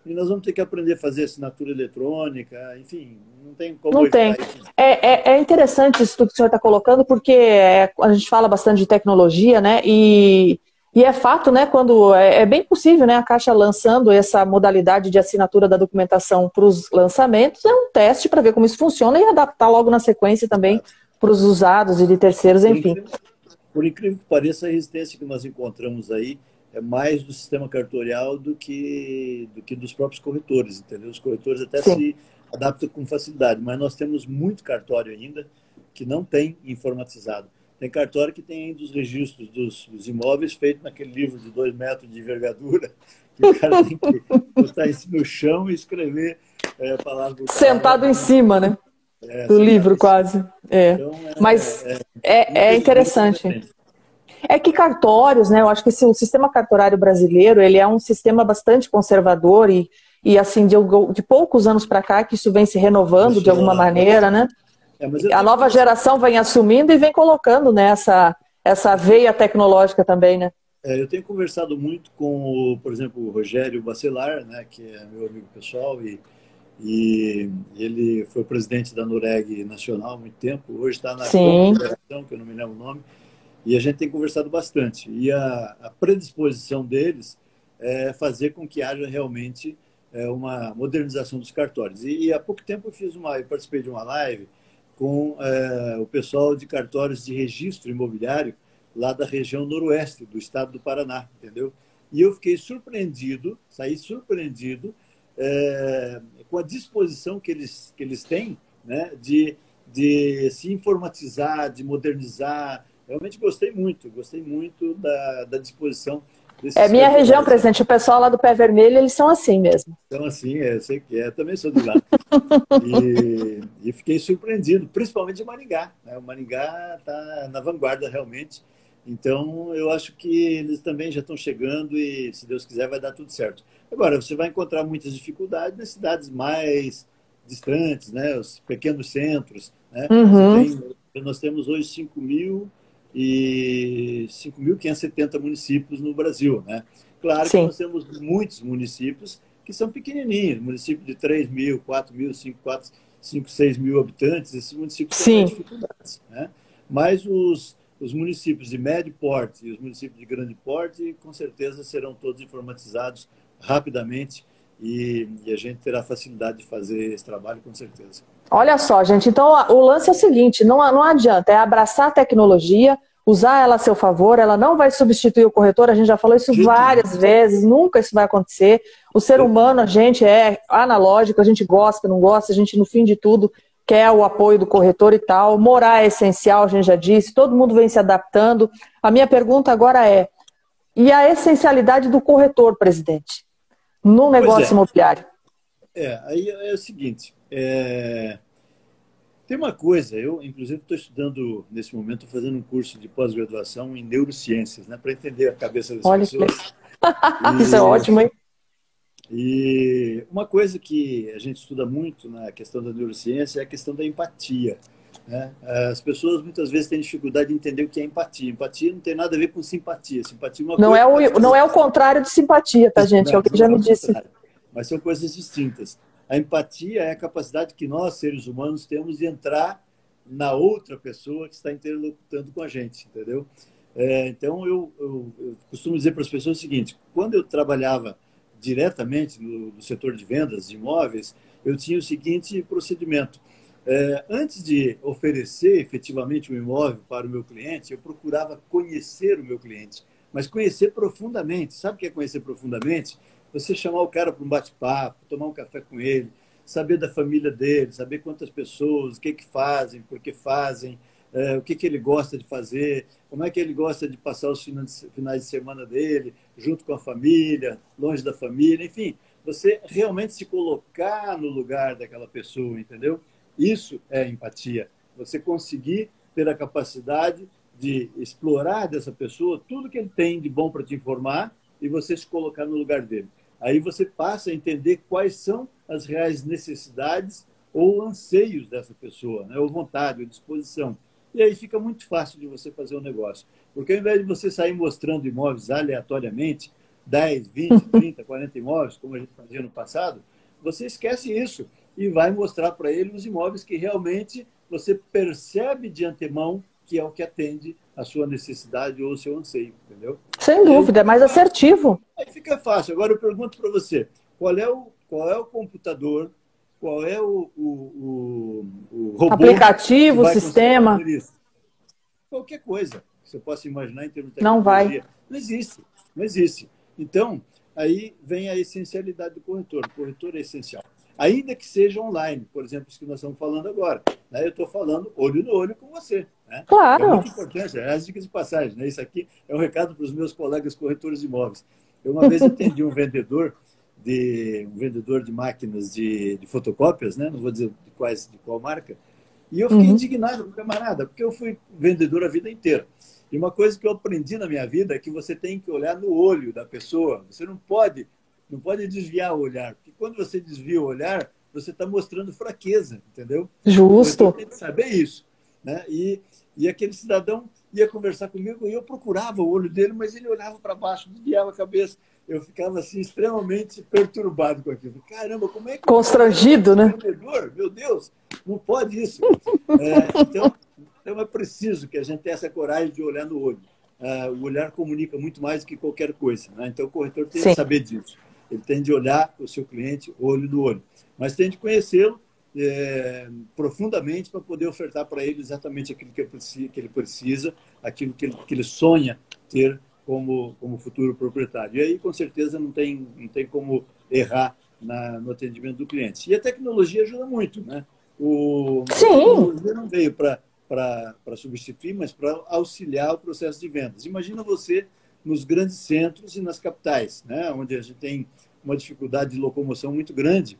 [SPEAKER 2] E nós vamos ter que aprender a fazer assinatura eletrônica, enfim, não tem como...
[SPEAKER 1] Não tem. É interessante isso que o senhor está colocando, porque a gente fala bastante de tecnologia, né? E é fato, né, quando é bem possível, né, a Caixa lançando essa modalidade de assinatura da documentação para os lançamentos, é um teste para ver como isso funciona e adaptar logo na sequência também para os usados e de terceiros, enfim.
[SPEAKER 2] Por incrível que pareça, a resistência que nós encontramos aí é mais do sistema cartorial do que dos próprios corretores, entendeu? Os corretores até se adaptam com facilidade, mas nós temos muito cartório ainda que não tem informatizado. Tem cartório que tem ainda os registros dos imóveis feitos naquele livro de 2 metros de envergadura, que o cara tem que botar isso no chão e escrever a palavra...
[SPEAKER 1] Sentado em cima, né? Do livro, quase. Então, mas é interessante. É que cartórios, né? Eu acho que o sistema cartorário brasileiro, ele é um sistema bastante conservador e assim, de poucos anos para cá, que isso vem se renovando de alguma maneira, né?
[SPEAKER 2] Mas
[SPEAKER 1] A nova geração vem assumindo e vem colocando, né, essa veia tecnológica também, né?
[SPEAKER 2] Eu tenho conversado muito com, por exemplo, o Rogério Bacelar, né, que é meu amigo pessoal, e ele foi presidente da Nureg Nacional há muito tempo, hoje está na
[SPEAKER 1] Sim.
[SPEAKER 2] Confederação, que eu não me lembro o nome, e a gente tem conversado bastante. E a predisposição deles é fazer com que haja realmente uma modernização dos cartórios. E há pouco tempo eu participei de uma live com o pessoal de cartórios de registro imobiliário lá da região noroeste do estado do Paraná, entendeu? E eu fiquei surpreendido, saí surpreendido com a disposição que eles têm, né, de se informatizar, de modernizar. Realmente gostei muito da disposição desses
[SPEAKER 1] É minha
[SPEAKER 2] cartórios.
[SPEAKER 1] região, presidente. O pessoal lá do Pé Vermelho, eles são assim mesmo.
[SPEAKER 2] Então, assim, eu sei que é, também sou de lá. E fiquei surpreendido, principalmente de Maringá, né? O Maringá está na vanguarda, realmente. Então, eu acho que eles também já estão chegando e, se Deus quiser, vai dar tudo certo. Agora, você vai encontrar muitas dificuldades nas cidades mais distantes, né? Os pequenos centros, né?
[SPEAKER 1] Uhum.
[SPEAKER 2] Nós temos hoje 5.570 municípios no Brasil, né? Claro que
[SPEAKER 1] Sim.
[SPEAKER 2] nós temos muitos municípios que são pequenininhos, municípios de 3.000, 4.000, 5, 6 mil habitantes, esses municípios têm mais
[SPEAKER 1] Sim.
[SPEAKER 2] dificuldades, né? Mas os municípios de médio porte e os municípios de grande porte, com certeza, serão todos informatizados rapidamente e a gente terá facilidade de fazer esse trabalho, com certeza.
[SPEAKER 1] Olha só, gente, então o lance é o seguinte, não adianta, é abraçar a tecnologia, usar ela a seu favor, ela não vai substituir o corretor, a gente já falou isso várias vezes, nunca isso vai acontecer. O ser humano, a gente é analógico, a gente gosta, não gosta, a gente, no fim de tudo, quer o apoio do corretor e tal. Morar é essencial, a gente já disse, todo mundo vem se adaptando. A minha pergunta agora é, e a essencialidade do corretor, presidente, no negócio imobiliário?
[SPEAKER 2] Aí é o seguinte, tem uma coisa, eu inclusive estou estudando nesse momento, estou fazendo um curso de pós-graduação em neurociências, né, para entender a cabeça das pessoas.
[SPEAKER 1] Isso é ótimo, hein?
[SPEAKER 2] E uma coisa que a gente estuda muito na questão da neurociência é a questão da empatia, né? As pessoas muitas vezes têm dificuldade de entender o que é empatia. Empatia não tem nada a ver com simpatia. Simpatia é uma coisa,
[SPEAKER 1] não é o contrário de simpatia, tá, gente? Alguém já me disse.
[SPEAKER 2] Mas são coisas distintas. A empatia é a capacidade que nós, seres humanos, temos de entrar na outra pessoa que está interlocutando com a gente, entendeu? Então, eu costumo dizer para as pessoas o seguinte, quando eu trabalhava diretamente no setor de vendas de imóveis, eu tinha o seguinte procedimento. Antes de oferecer efetivamente um imóvel para o meu cliente, eu procurava conhecer o meu cliente, mas conhecer profundamente. Sabe o que é conhecer profundamente? Você chamar o cara para um bate-papo, tomar um café com ele, saber da família dele, saber quantas pessoas, o que fazem, por que fazem, o que ele gosta de fazer, como é que ele gosta de passar os finais de semana dele, junto com a família, longe da família, enfim, você realmente se colocar no lugar daquela pessoa, entendeu? Isso é empatia. Você conseguir ter a capacidade de explorar dessa pessoa tudo que ele tem de bom para te informar e você se colocar no lugar dele. Aí você passa a entender quais são as reais necessidades ou anseios dessa pessoa, né? Ou vontade, ou disposição. E aí fica muito fácil de você fazer o negócio. Porque ao invés de você sair mostrando imóveis aleatoriamente, 10, 20, 30, 40 imóveis, como a gente fazia no passado, você esquece isso e vai mostrar para ele os imóveis que realmente você percebe de antemão que é o que atende a sua necessidade ou o seu anseio, entendeu?
[SPEAKER 1] Sem dúvida, é mais assertivo.
[SPEAKER 2] Aí fica fácil. Agora eu pergunto para você, qual é o computador, qual é o robô
[SPEAKER 1] aplicativo, o sistema?
[SPEAKER 2] Qualquer coisa que você possa imaginar em termos de
[SPEAKER 1] tecnologia. Não vai.
[SPEAKER 2] Não existe. Não existe. Então, aí vem a essencialidade do corretor. O corretor é essencial. Ainda que seja online, por exemplo, isso que nós estamos falando agora. Né? Eu estou falando olho no olho com você. Né?
[SPEAKER 1] Claro.
[SPEAKER 2] É muito importante, as dicas de passagem. Né? Isso aqui é um recado para os meus colegas corretores de imóveis. Eu uma vez atendi um vendedor de máquinas de fotocópias, né? Não vou dizer de qual marca, e eu fiquei indignado com o camarada, porque eu fui vendedor a vida inteira. E uma coisa que eu aprendi na minha vida é que você tem que olhar no olho da pessoa. Você não pode desviar o olhar. Porque quando você desvia o olhar, você está mostrando fraqueza, entendeu?
[SPEAKER 1] Justo.
[SPEAKER 2] Você tem que saber isso, né? E aquele cidadão ia conversar comigo e eu procurava o olho dele, mas ele olhava para baixo, desviava a cabeça. Eu ficava assim extremamente perturbado com aquilo. Caramba, como é que...
[SPEAKER 1] Constrangido, né?
[SPEAKER 2] Meu Deus, não pode isso. Então é preciso que a gente tenha essa coragem de olhar no olho. O olhar comunica muito mais do que qualquer coisa, né? Então o corretor tem que saber disso. Ele tem de olhar o seu cliente olho no olho. Mas tem de conhecê-lo profundamente para poder ofertar para ele exatamente aquilo que ele precisa, aquilo que ele sonha ter como futuro proprietário. E aí, com certeza, não tem como errar no atendimento do cliente. E a tecnologia ajuda muito, né? A tecnologia não veio para substituir, mas para auxiliar o processo de vendas. Imagina você nos grandes centros e nas capitais, né? Onde a gente tem uma dificuldade de locomoção muito grande,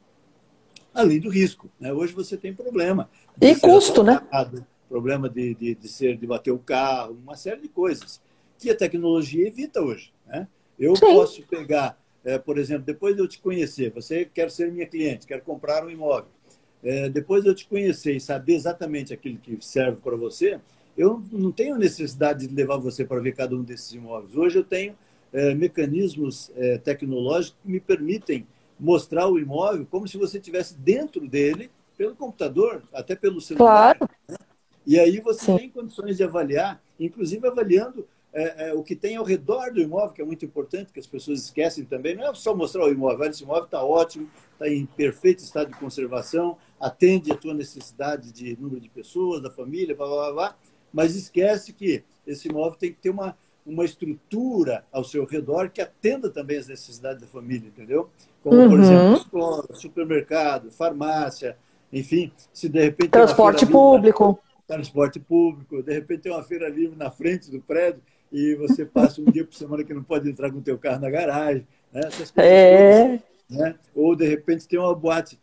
[SPEAKER 2] além do risco, né? Hoje você tem problema.
[SPEAKER 1] E custo, né?
[SPEAKER 2] Problema de bater o carro, uma série de coisas que a tecnologia evita hoje, né? Eu posso pegar, por exemplo, depois de eu te conhecer, você quer ser minha cliente, quer comprar um imóvel, depois de eu te conhecer e saber exatamente aquilo que serve para você, eu não tenho necessidade de levar você para ver cada um desses imóveis. Hoje eu tenho mecanismos tecnológicos que me permitem mostrar o imóvel como se você estivesse dentro dele, pelo computador, até pelo celular.
[SPEAKER 1] Claro.
[SPEAKER 2] Né? E aí você tem condições de avaliar, inclusive avaliando o que tem ao redor do imóvel, que é muito importante, que as pessoas esquecem também. Não é só mostrar o imóvel. Esse imóvel está ótimo, está em perfeito estado de conservação, atende a tua necessidade de número de pessoas, da família, blá, blá, blá, mas esquece que esse imóvel tem que ter uma estrutura ao seu redor que atenda também às necessidades da família, entendeu? Como, por exemplo, escola, supermercado, farmácia, enfim, se de repente...
[SPEAKER 1] Transporte público.
[SPEAKER 2] Transporte público, de repente tem uma feira livre na frente do prédio e você passa um dia por semana que não pode entrar com o teu carro na garagem, né? Essas coisas todas, né? Ou de repente tem uma boate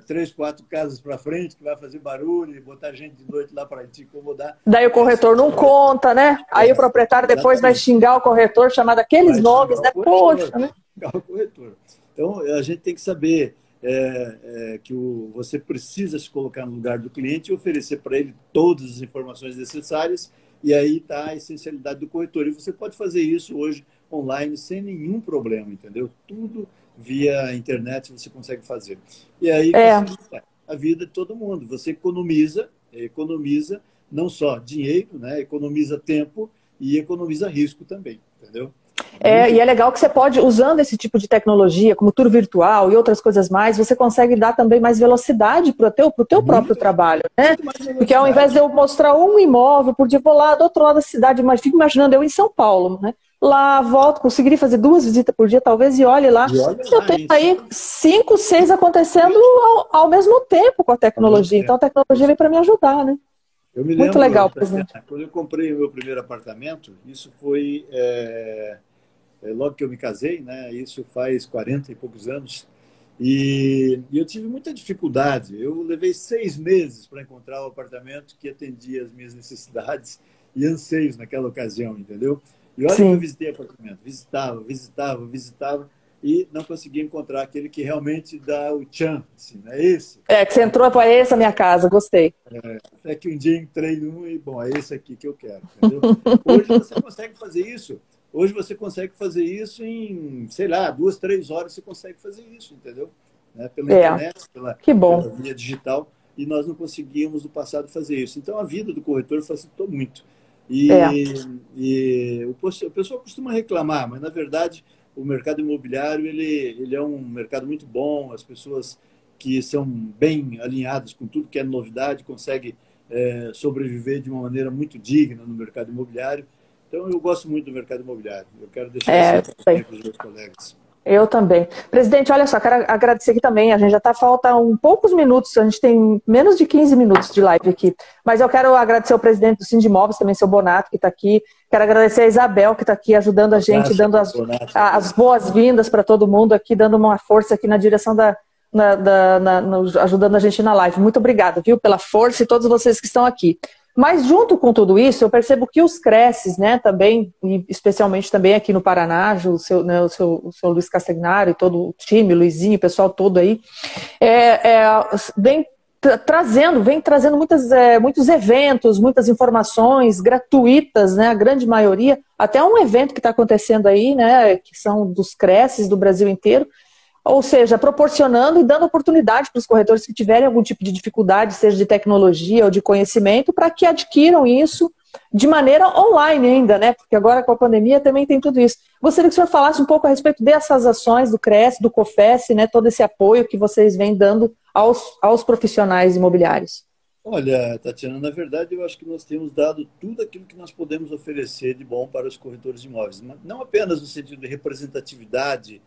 [SPEAKER 2] 3, 4 casas para frente que vai fazer barulho e botar gente de noite lá para te incomodar.
[SPEAKER 1] Daí o corretor não conta, né? Aí o proprietário depois vai xingar o corretor, chamar daqueles nomes, né? Poxa, né?
[SPEAKER 2] O corretor. Então a gente tem que saber que você precisa se colocar no lugar do cliente e oferecer para ele todas as informações necessárias, e aí está a essencialidade do corretor. E você pode fazer isso hoje online sem nenhum problema, entendeu? Tudo via internet você consegue fazer. E aí facilita a vida de todo mundo. Você economiza não só dinheiro, né? Economiza tempo e economiza risco também, entendeu?
[SPEAKER 1] E é legal que você pode, usando esse tipo de tecnologia, como tour virtual e outras coisas mais, você consegue dar também mais velocidade para o teu próprio trabalho, né? Porque ao invés de eu mostrar um imóvel por dia, vou lá do outro lado da cidade, mas fico imaginando eu em São Paulo, né? Lá, volto, conseguiria fazer 2 visitas por dia, talvez, e olhe lá. Eu tenho aí 5, 6 acontecendo ao mesmo tempo com a tecnologia. Então a tecnologia veio para me ajudar, né?
[SPEAKER 2] Eu me lembro,
[SPEAKER 1] muito legal, presidente.
[SPEAKER 2] Quando eu comprei o meu primeiro apartamento, isso foi logo que eu me casei, né? Isso faz 40 e poucos anos. E eu tive muita dificuldade. Eu levei 6 meses para encontrar o apartamento que atendia as minhas necessidades e anseios naquela ocasião, entendeu? E olha que eu visitei apartamento, visitava e não conseguia encontrar aquele que realmente dá o tchan, assim, não é esse?
[SPEAKER 1] Que você entrou para essa minha casa, gostei.
[SPEAKER 2] Até que um dia entrei num e, bom, é esse aqui que eu quero, entendeu? Hoje você consegue fazer isso. Hoje você consegue fazer isso em, sei lá, 2, 3 horas você consegue fazer isso, entendeu? Pela internet, pela via digital, e nós não conseguíamos no passado fazer isso. Então a vida do corretor facilitou muito. E o pessoal costuma reclamar, mas na verdade o mercado imobiliário ele é um mercado muito bom, as pessoas que são bem alinhadas com tudo que é novidade conseguem sobreviver de uma maneira muito digna no mercado imobiliário. Então eu gosto muito do mercado imobiliário, eu quero deixar isso para os meus colegas.
[SPEAKER 1] Eu também. Presidente, olha só, quero agradecer aqui também, a gente já falta poucos minutos, a gente tem menos de 15 minutos de live aqui, mas eu quero agradecer ao presidente do Sindimóveis, também, seu Bonato, que está aqui, quero agradecer a Isabel, que está aqui ajudando a gente, dando as boas-vindas para todo mundo aqui, dando uma força aqui na direção ajudando a gente na live. Muito obrigada, viu, pela força e todos vocês que estão aqui. Mas junto com tudo isso, eu percebo que os Cresces, né, também, e especialmente também aqui no Paraná, o seu Luiz Castagnaro e todo o time, o Luizinho, o pessoal todo aí, vem trazendo muitos eventos, muitas informações gratuitas, né, a grande maioria, até um evento que está acontecendo aí, né, que são dos Cresces do Brasil inteiro, ou seja, proporcionando e dando oportunidade para os corretores que tiverem algum tipo de dificuldade, seja de tecnologia ou de conhecimento, para que adquiram isso de maneira online ainda, né? Porque agora com a pandemia também tem tudo isso. Gostaria que o senhor falasse um pouco a respeito dessas ações do CRES, do COFES, né? Todo esse apoio que vocês vêm dando aos profissionais imobiliários.
[SPEAKER 2] Olha, Tatiana, na verdade eu acho que nós temos dado tudo aquilo que nós podemos oferecer de bom para os corretores de imóveis, mas não apenas no sentido de representatividade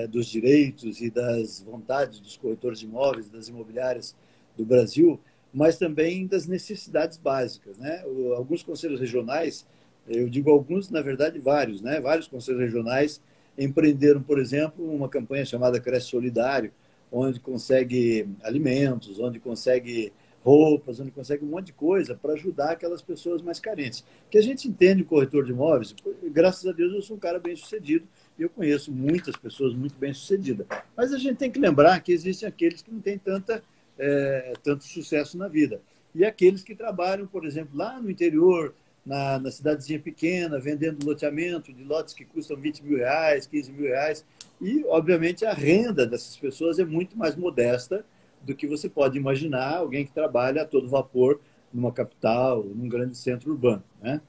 [SPEAKER 2] dos direitos e das vontades dos corretores de imóveis, das imobiliárias do Brasil, mas também das necessidades básicas, né? Alguns conselhos regionais, eu digo alguns, na verdade vários, né? Vários conselhos regionais empreenderam, por exemplo, uma campanha chamada Cresce Solidário, onde consegue alimentos, onde consegue roupas, onde consegue um monte de coisa para ajudar aquelas pessoas mais carentes. Que a gente entende o corretor de imóveis, graças a Deus eu sou um cara bem sucedido, e eu conheço muitas pessoas muito bem sucedidas. Mas a gente tem que lembrar que existem aqueles que não têm tanto sucesso na vida. E aqueles que trabalham, por exemplo, lá no interior, na cidadezinha pequena, vendendo loteamento de lotes que custam R$ 20.000, R$ 15.000. E, obviamente, a renda dessas pessoas é muito mais modesta do que você pode imaginar alguém que trabalha a todo vapor numa capital, num grande centro urbano, né?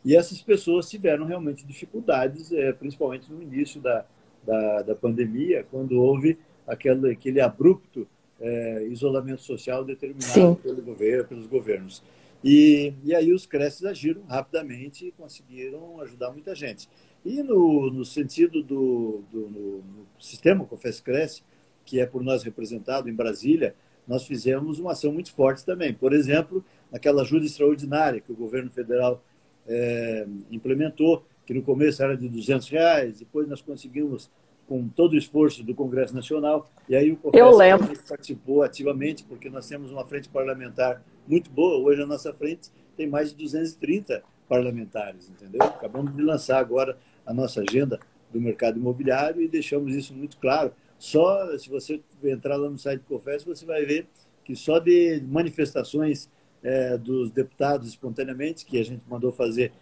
[SPEAKER 2] E essas pessoas tiveram realmente dificuldades, principalmente no início da pandemia, quando houve aquele abrupto isolamento social determinado pelos governos. E aí os Cresces agiram rapidamente e conseguiram ajudar muita gente. E no sentido no sistema COFES-Cresce, que é por nós representado em Brasília, nós fizemos uma ação muito forte também. Por exemplo, aquela ajuda extraordinária que o governo federal implementou, que no começo era de R$ 200, depois nós conseguimos, com todo o esforço do Congresso Nacional, e aí o COFES participou ativamente, porque nós temos uma frente parlamentar muito boa. Hoje a nossa frente tem mais de 230 parlamentares, entendeu? Acabamos de lançar agora a nossa agenda do mercado imobiliário e deixamos isso muito claro. Só se você entrar lá no site do COFES, você vai ver que só de manifestações dos deputados espontaneamente, que a gente mandou fazer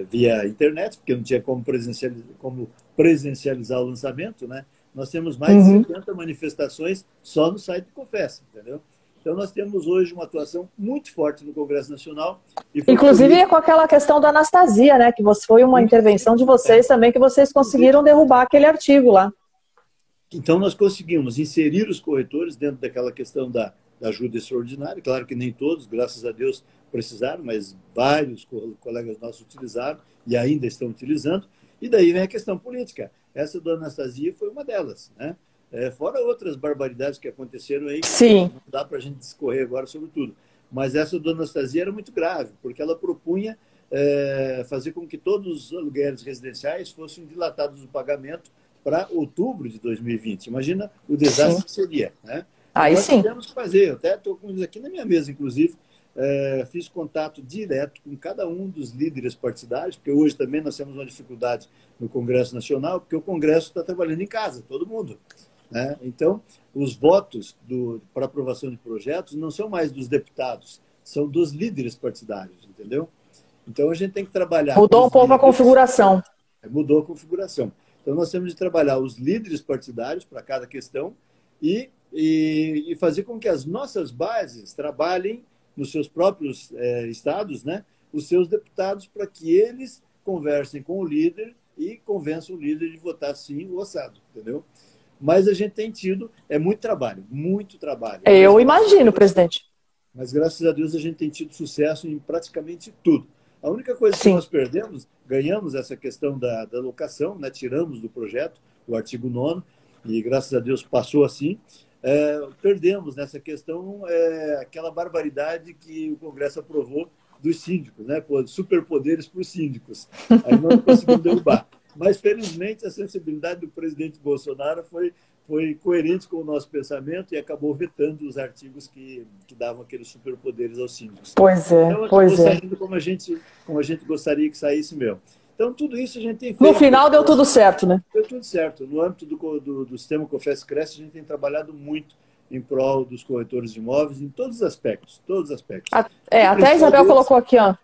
[SPEAKER 2] via internet, porque não tinha como presencializar o lançamento, né? Nós temos mais de 50 manifestações só no site do COFES, entendeu? Então, nós temos hoje uma atuação muito forte no Congresso Nacional.
[SPEAKER 1] Inclusive com aquela questão da Anastasia, né? Que foi uma intervenção de vocês também, que vocês conseguiram derrubar aquele artigo lá.
[SPEAKER 2] Então, nós conseguimos inserir os corretores dentro daquela questão da ajuda extraordinária. Claro que nem todos, graças a Deus, precisaram, mas vários colegas nossos utilizaram e ainda estão utilizando. E daí vem a questão política. Essa da Anastasia foi uma delas, né? Fora outras barbaridades que aconteceram aí, que não dá para a gente discorrer agora sobre tudo. Mas essa da Anastasia era muito grave, porque ela propunha fazer com que todos os aluguéis residenciais fossem dilatados o pagamento para outubro de 2020. Imagina o desastre que seria, né?
[SPEAKER 1] Aí
[SPEAKER 2] nós
[SPEAKER 1] sim.
[SPEAKER 2] tivemos que fazer, eu até estou com isso aqui na minha mesa, inclusive, fiz contato direto com cada um dos líderes partidários, porque hoje também nós temos uma dificuldade no Congresso Nacional, porque o Congresso está trabalhando em casa, todo mundo, né? Então, os votos para aprovação de projetos não são mais dos deputados, são dos líderes partidários, entendeu? Então, a gente tem que trabalhar...
[SPEAKER 1] Mudou um pouco a configuração.
[SPEAKER 2] Mudou a configuração. Então, nós temos de trabalhar os líderes partidários para cada questão e fazer com que as nossas bases trabalhem nos seus próprios estados, né, os seus deputados, para que eles conversem com o líder e convençam o líder de votar sim o ossado, entendeu? Mas a gente tem tido muito trabalho, muito trabalho.
[SPEAKER 1] Eu imagino, presidente.
[SPEAKER 2] Mas graças a Deus a gente tem tido sucesso em praticamente tudo. A única coisa que nós ganhamos essa questão da locação, né, tiramos do projeto o artigo 9º, e graças a Deus passou assim. Perdemos nessa questão aquela barbaridade que o Congresso aprovou dos síndicos, né? Superpoderes para os síndicos. Aí não conseguimos derrubar. Mas, felizmente, a sensibilidade do presidente Bolsonaro foi foi coerente com o nosso pensamento e acabou vetando os artigos que davam aqueles superpoderes aos síndicos.
[SPEAKER 1] Pois é,
[SPEAKER 2] então, acabou
[SPEAKER 1] pois é.
[SPEAKER 2] saindo como a gente gostaria que saísse mesmo. Então, tudo isso a gente tem feito.
[SPEAKER 1] No final deu tudo certo, né?
[SPEAKER 2] Deu tudo certo. No âmbito do sistema COFES-Cresce, a gente tem trabalhado muito em prol dos corretores de imóveis, em todos os aspectos. Todos os aspectos.
[SPEAKER 1] Até a Isabel colocou aqui, ó.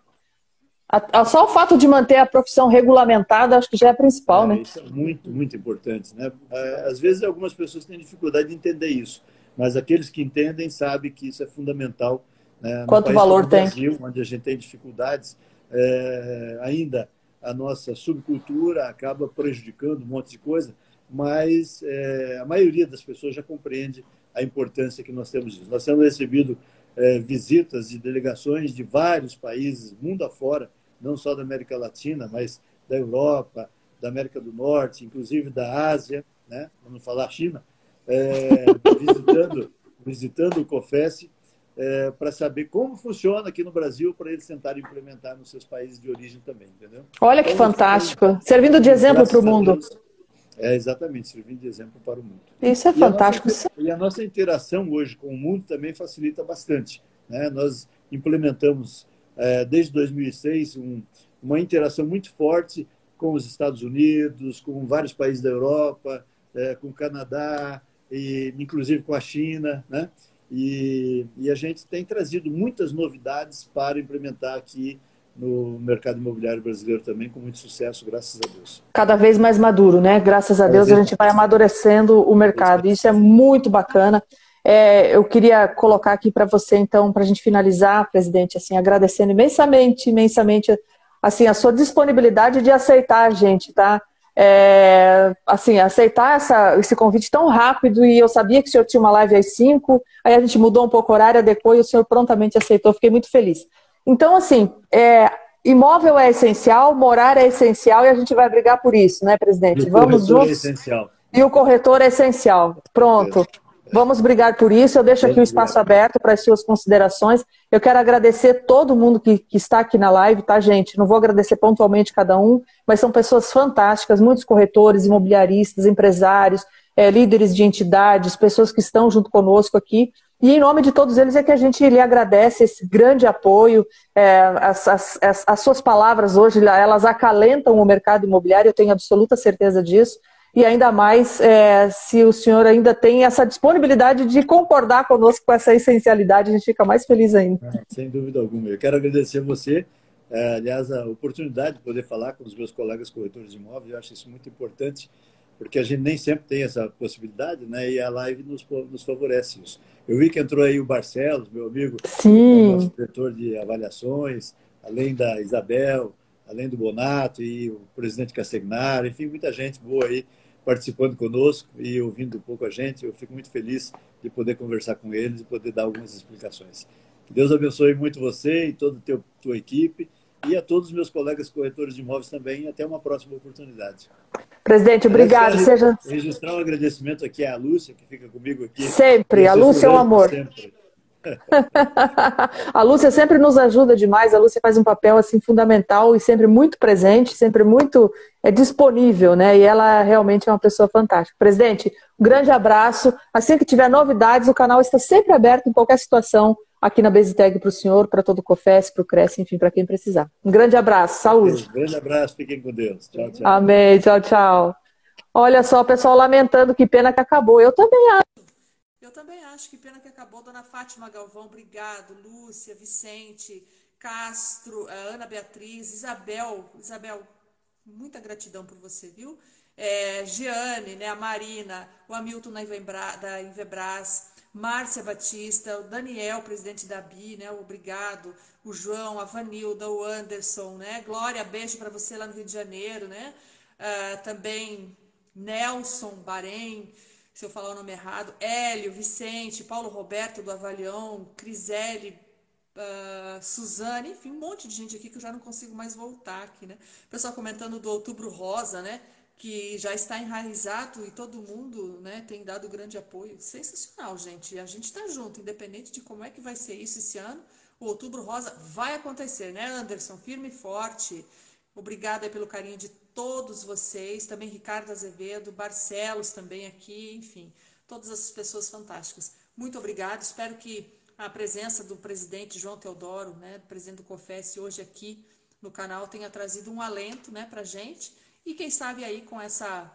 [SPEAKER 1] Só o fato de manter a profissão regulamentada, acho que já é principal, né?
[SPEAKER 2] Isso é muito, muito importante, né? Às vezes, algumas pessoas têm dificuldade de entender isso, mas aqueles que entendem sabem que isso é fundamental. Né?
[SPEAKER 1] Quanto valor tem?
[SPEAKER 2] No Brasil, onde a gente tem dificuldades, ainda a nossa subcultura acaba prejudicando um monte de coisa, mas a maioria das pessoas já compreende a importância que nós temos disso. Nós temos recebido visitas de delegações de vários países, mundo afora, não só da América Latina, mas da Europa, da América do Norte, inclusive da Ásia, né? Para não falar China, visitando o COFES para saber como funciona aqui no Brasil, para eles tentarem implementar nos seus países de origem também, entendeu?
[SPEAKER 1] Olha que então, fantástico, servindo de exemplo para o mundo.
[SPEAKER 2] Deus, exatamente, servindo de exemplo para o mundo.
[SPEAKER 1] Isso é fantástico.
[SPEAKER 2] E a nossa interação hoje com o mundo também facilita bastante. Né? Nós implementamos, desde 2006, uma interação muito forte com os Estados Unidos, com vários países da Europa, com o Canadá, e inclusive com a China. Né? E a gente tem trazido muitas novidades para implementar aqui no mercado imobiliário brasileiro também, com muito sucesso, graças a Deus.
[SPEAKER 1] Cada vez mais maduro, né? Graças a Deus a gente vai amadurecendo o mercado. Isso é muito bacana. Eu queria colocar aqui para você, então, para a gente finalizar, presidente, assim, agradecendo imensamente, assim, a sua disponibilidade de aceitar a gente, tá? Assim, aceitar esse convite tão rápido, e eu sabia que o senhor tinha uma live às 5, aí a gente mudou um pouco o horário, adequou, e o senhor prontamente aceitou, fiquei muito feliz. Então, assim, imóvel é essencial, morar é essencial, e a gente vai brigar por isso, né, presidente? Vamos juntos.
[SPEAKER 2] É essencial.
[SPEAKER 1] E o corretor é essencial. Pronto. Vamos brigar por isso. Eu deixo aqui o espaço aberto para as suas considerações. Eu quero agradecer todo mundo que está aqui na live, tá, gente? Não vou agradecer pontualmente cada um, mas são pessoas fantásticas, muitos corretores, imobiliaristas, empresários, líderes de entidades, pessoas que estão junto conosco aqui. E em nome de todos eles é que a gente lhe agradece esse grande apoio. As suas palavras hoje, elas acalentam o mercado imobiliário, eu tenho absoluta certeza disso. E ainda mais se o senhor ainda tem essa disponibilidade de concordar conosco com essa essencialidade, a gente fica mais feliz ainda.
[SPEAKER 2] Sem dúvida alguma. Eu quero agradecer a você, aliás, a oportunidade de poder falar com os meus colegas corretores de imóveis. Eu acho isso muito importante, porque a gente nem sempre tem essa possibilidade, né? E a live nos favorece isso. Eu vi que entrou aí o Barcelos, meu amigo, nosso diretor de avaliações, além da Isabel, além do Bonato e o presidente Castegnaro, enfim, muita gente boa aí participando conosco e ouvindo um pouco a gente. Eu fico muito feliz de poder conversar com eles e poder dar algumas explicações. Que Deus abençoe muito você e toda a tua equipe, e a todos os meus colegas corretores de imóveis também, e até uma próxima oportunidade.
[SPEAKER 1] Presidente, obrigado.
[SPEAKER 2] Registrar um agradecimento aqui à Lúcia, que fica comigo aqui.
[SPEAKER 1] Sempre, a Lúcia é um amor.
[SPEAKER 2] Sempre.
[SPEAKER 1] A Lúcia sempre nos ajuda demais, a Lúcia faz um papel assim fundamental e sempre muito presente, sempre muito disponível, né? E ela realmente é uma pessoa fantástica. Presidente, um grande abraço. Assim que tiver novidades, o canal está sempre aberto em qualquer situação aqui na Basitec para o senhor, para todo o COFES, para o Cresce, enfim, para quem precisar. Um grande abraço, saúde.
[SPEAKER 2] Um grande abraço, fiquem com Deus. Tchau, tchau.
[SPEAKER 1] Amém, tchau, tchau. Olha só, pessoal lamentando, que pena que acabou. Eu também acho que pena que acabou. Dona Fátima Galvão, obrigado. Lúcia, Vicente, Castro, Ana Beatriz, Isabel, muita gratidão por você, viu? Giane, né, a Marina, o Hamilton da Invebras, Márcia Batista, o Daniel, presidente da BI, né, obrigado, o João, a Vanilda, o Anderson, né, Glória, beijo para você lá no Rio de Janeiro, né, também Nelson Bahrein, se eu falar o nome errado, Hélio, Vicente, Paulo Roberto do Avalião, Crisele, Suzane, enfim, um monte de gente aqui que eu já não consigo mais voltar aqui, né? O pessoal comentando do Outubro Rosa, né? Que já está enraizado e todo mundo, né, tem dado grande apoio. Sensacional, gente. A gente está junto, independente de como é que vai ser isso esse ano. O Outubro Rosa vai acontecer, né, Anderson? Firme e forte. Obrigada aí pelo carinho de
[SPEAKER 3] todos vocês, também Ricardo Azevedo, Barcelos também aqui, enfim, todas essas pessoas fantásticas. Muito obrigado, espero que a presença do presidente João Teodoro, né, do presidente do COFES hoje aqui no canal tenha trazido um alento, né, pra gente, e quem sabe aí com essa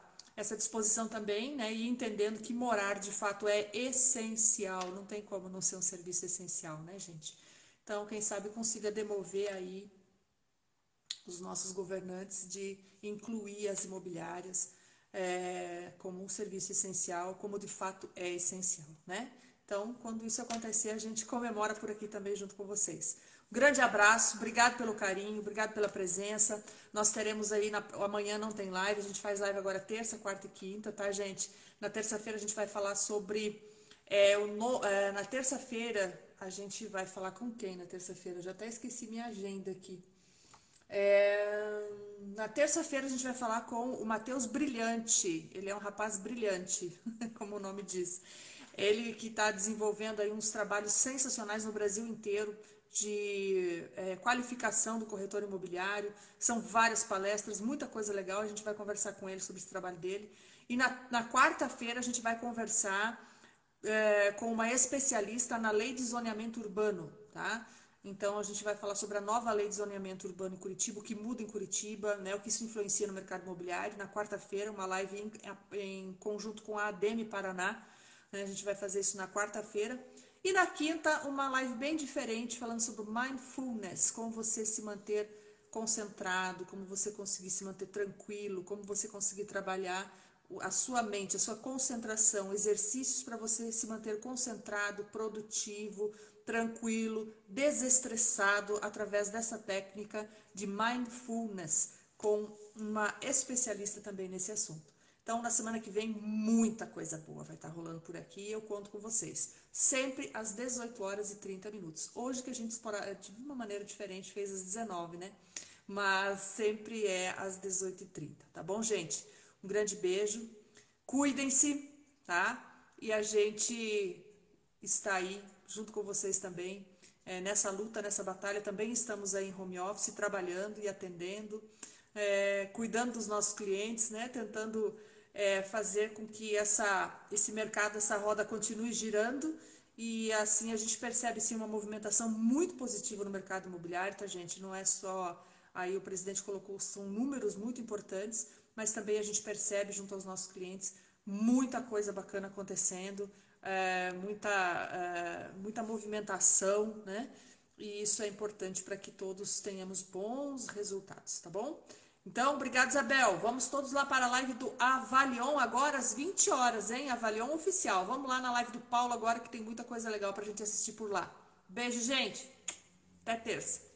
[SPEAKER 3] disposição também, né, e entendendo que morar de fato é essencial, não tem como não ser um serviço essencial, né, gente? Então, quem sabe consiga demover aí os nossos governantes de incluir as imobiliárias como um serviço essencial, como de fato é essencial, né? Então, quando isso acontecer, a gente comemora por aqui também junto com vocês. Um grande abraço, obrigado pelo carinho, obrigado pela presença. Nós teremos aí, amanhã não tem live, a gente faz live agora terça, quarta e quinta, tá, gente? Na terça-feira a gente vai falar sobre... na terça-feira, a gente vai falar com quem na terça-feira? Eu já até esqueci minha agenda aqui. Na terça-feira a gente vai falar com o Matheus Brilhante. Ele é um rapaz brilhante, como o nome diz. Ele que está desenvolvendo aí uns trabalhos sensacionais no Brasil inteiro de qualificação do corretor imobiliário. São várias palestras, muita coisa legal. A gente vai conversar com ele sobre esse trabalho dele. E na quarta-feira a gente vai conversar com uma especialista na lei de zoneamento urbano, tá? Então, a gente vai falar sobre a nova lei de zoneamento urbano em Curitiba, o que muda em Curitiba, né, o que isso influencia no mercado imobiliário. Na quarta-feira, uma live em conjunto com a ADEME Paraná, né, a gente vai fazer isso na quarta-feira. E na quinta, uma live bem diferente, falando sobre mindfulness, como você se manter concentrado, como você conseguir se manter tranquilo, como você conseguir trabalhar a sua mente, a sua concentração, exercícios para você se manter concentrado, produtivo, tranquilo, desestressado através dessa técnica de mindfulness, com uma especialista também nesse assunto. Então, na semana que vem, muita coisa boa vai estar rolando por aqui e eu conto com vocês. Sempre às 18h30. Hoje que a gente, de uma maneira diferente, fez às 19h, né? Mas sempre é às 18h30, tá bom, gente? Um grande beijo, cuidem-se, tá? E a gente está aí junto com vocês também, nessa luta, nessa batalha. Também estamos aí em home office, trabalhando e atendendo, cuidando dos nossos clientes, né? Tentando fazer com que esse mercado, essa roda continue girando. E assim a gente percebe sim uma movimentação muito positiva no mercado imobiliário, tá, gente? Não é só... Aí o presidente colocou, são números muito importantes, mas também a gente percebe junto aos nossos clientes muita coisa bacana acontecendo, muita movimentação, né? E isso é importante para que todos tenhamos bons resultados, tá bom? Então, obrigado, Isabel. Vamos todos lá para a live do Avalion agora às 20 horas, hein? Avalion oficial. Vamos lá na live do Paulo agora que tem muita coisa legal para a gente assistir por lá. Beijo, gente. Até terça.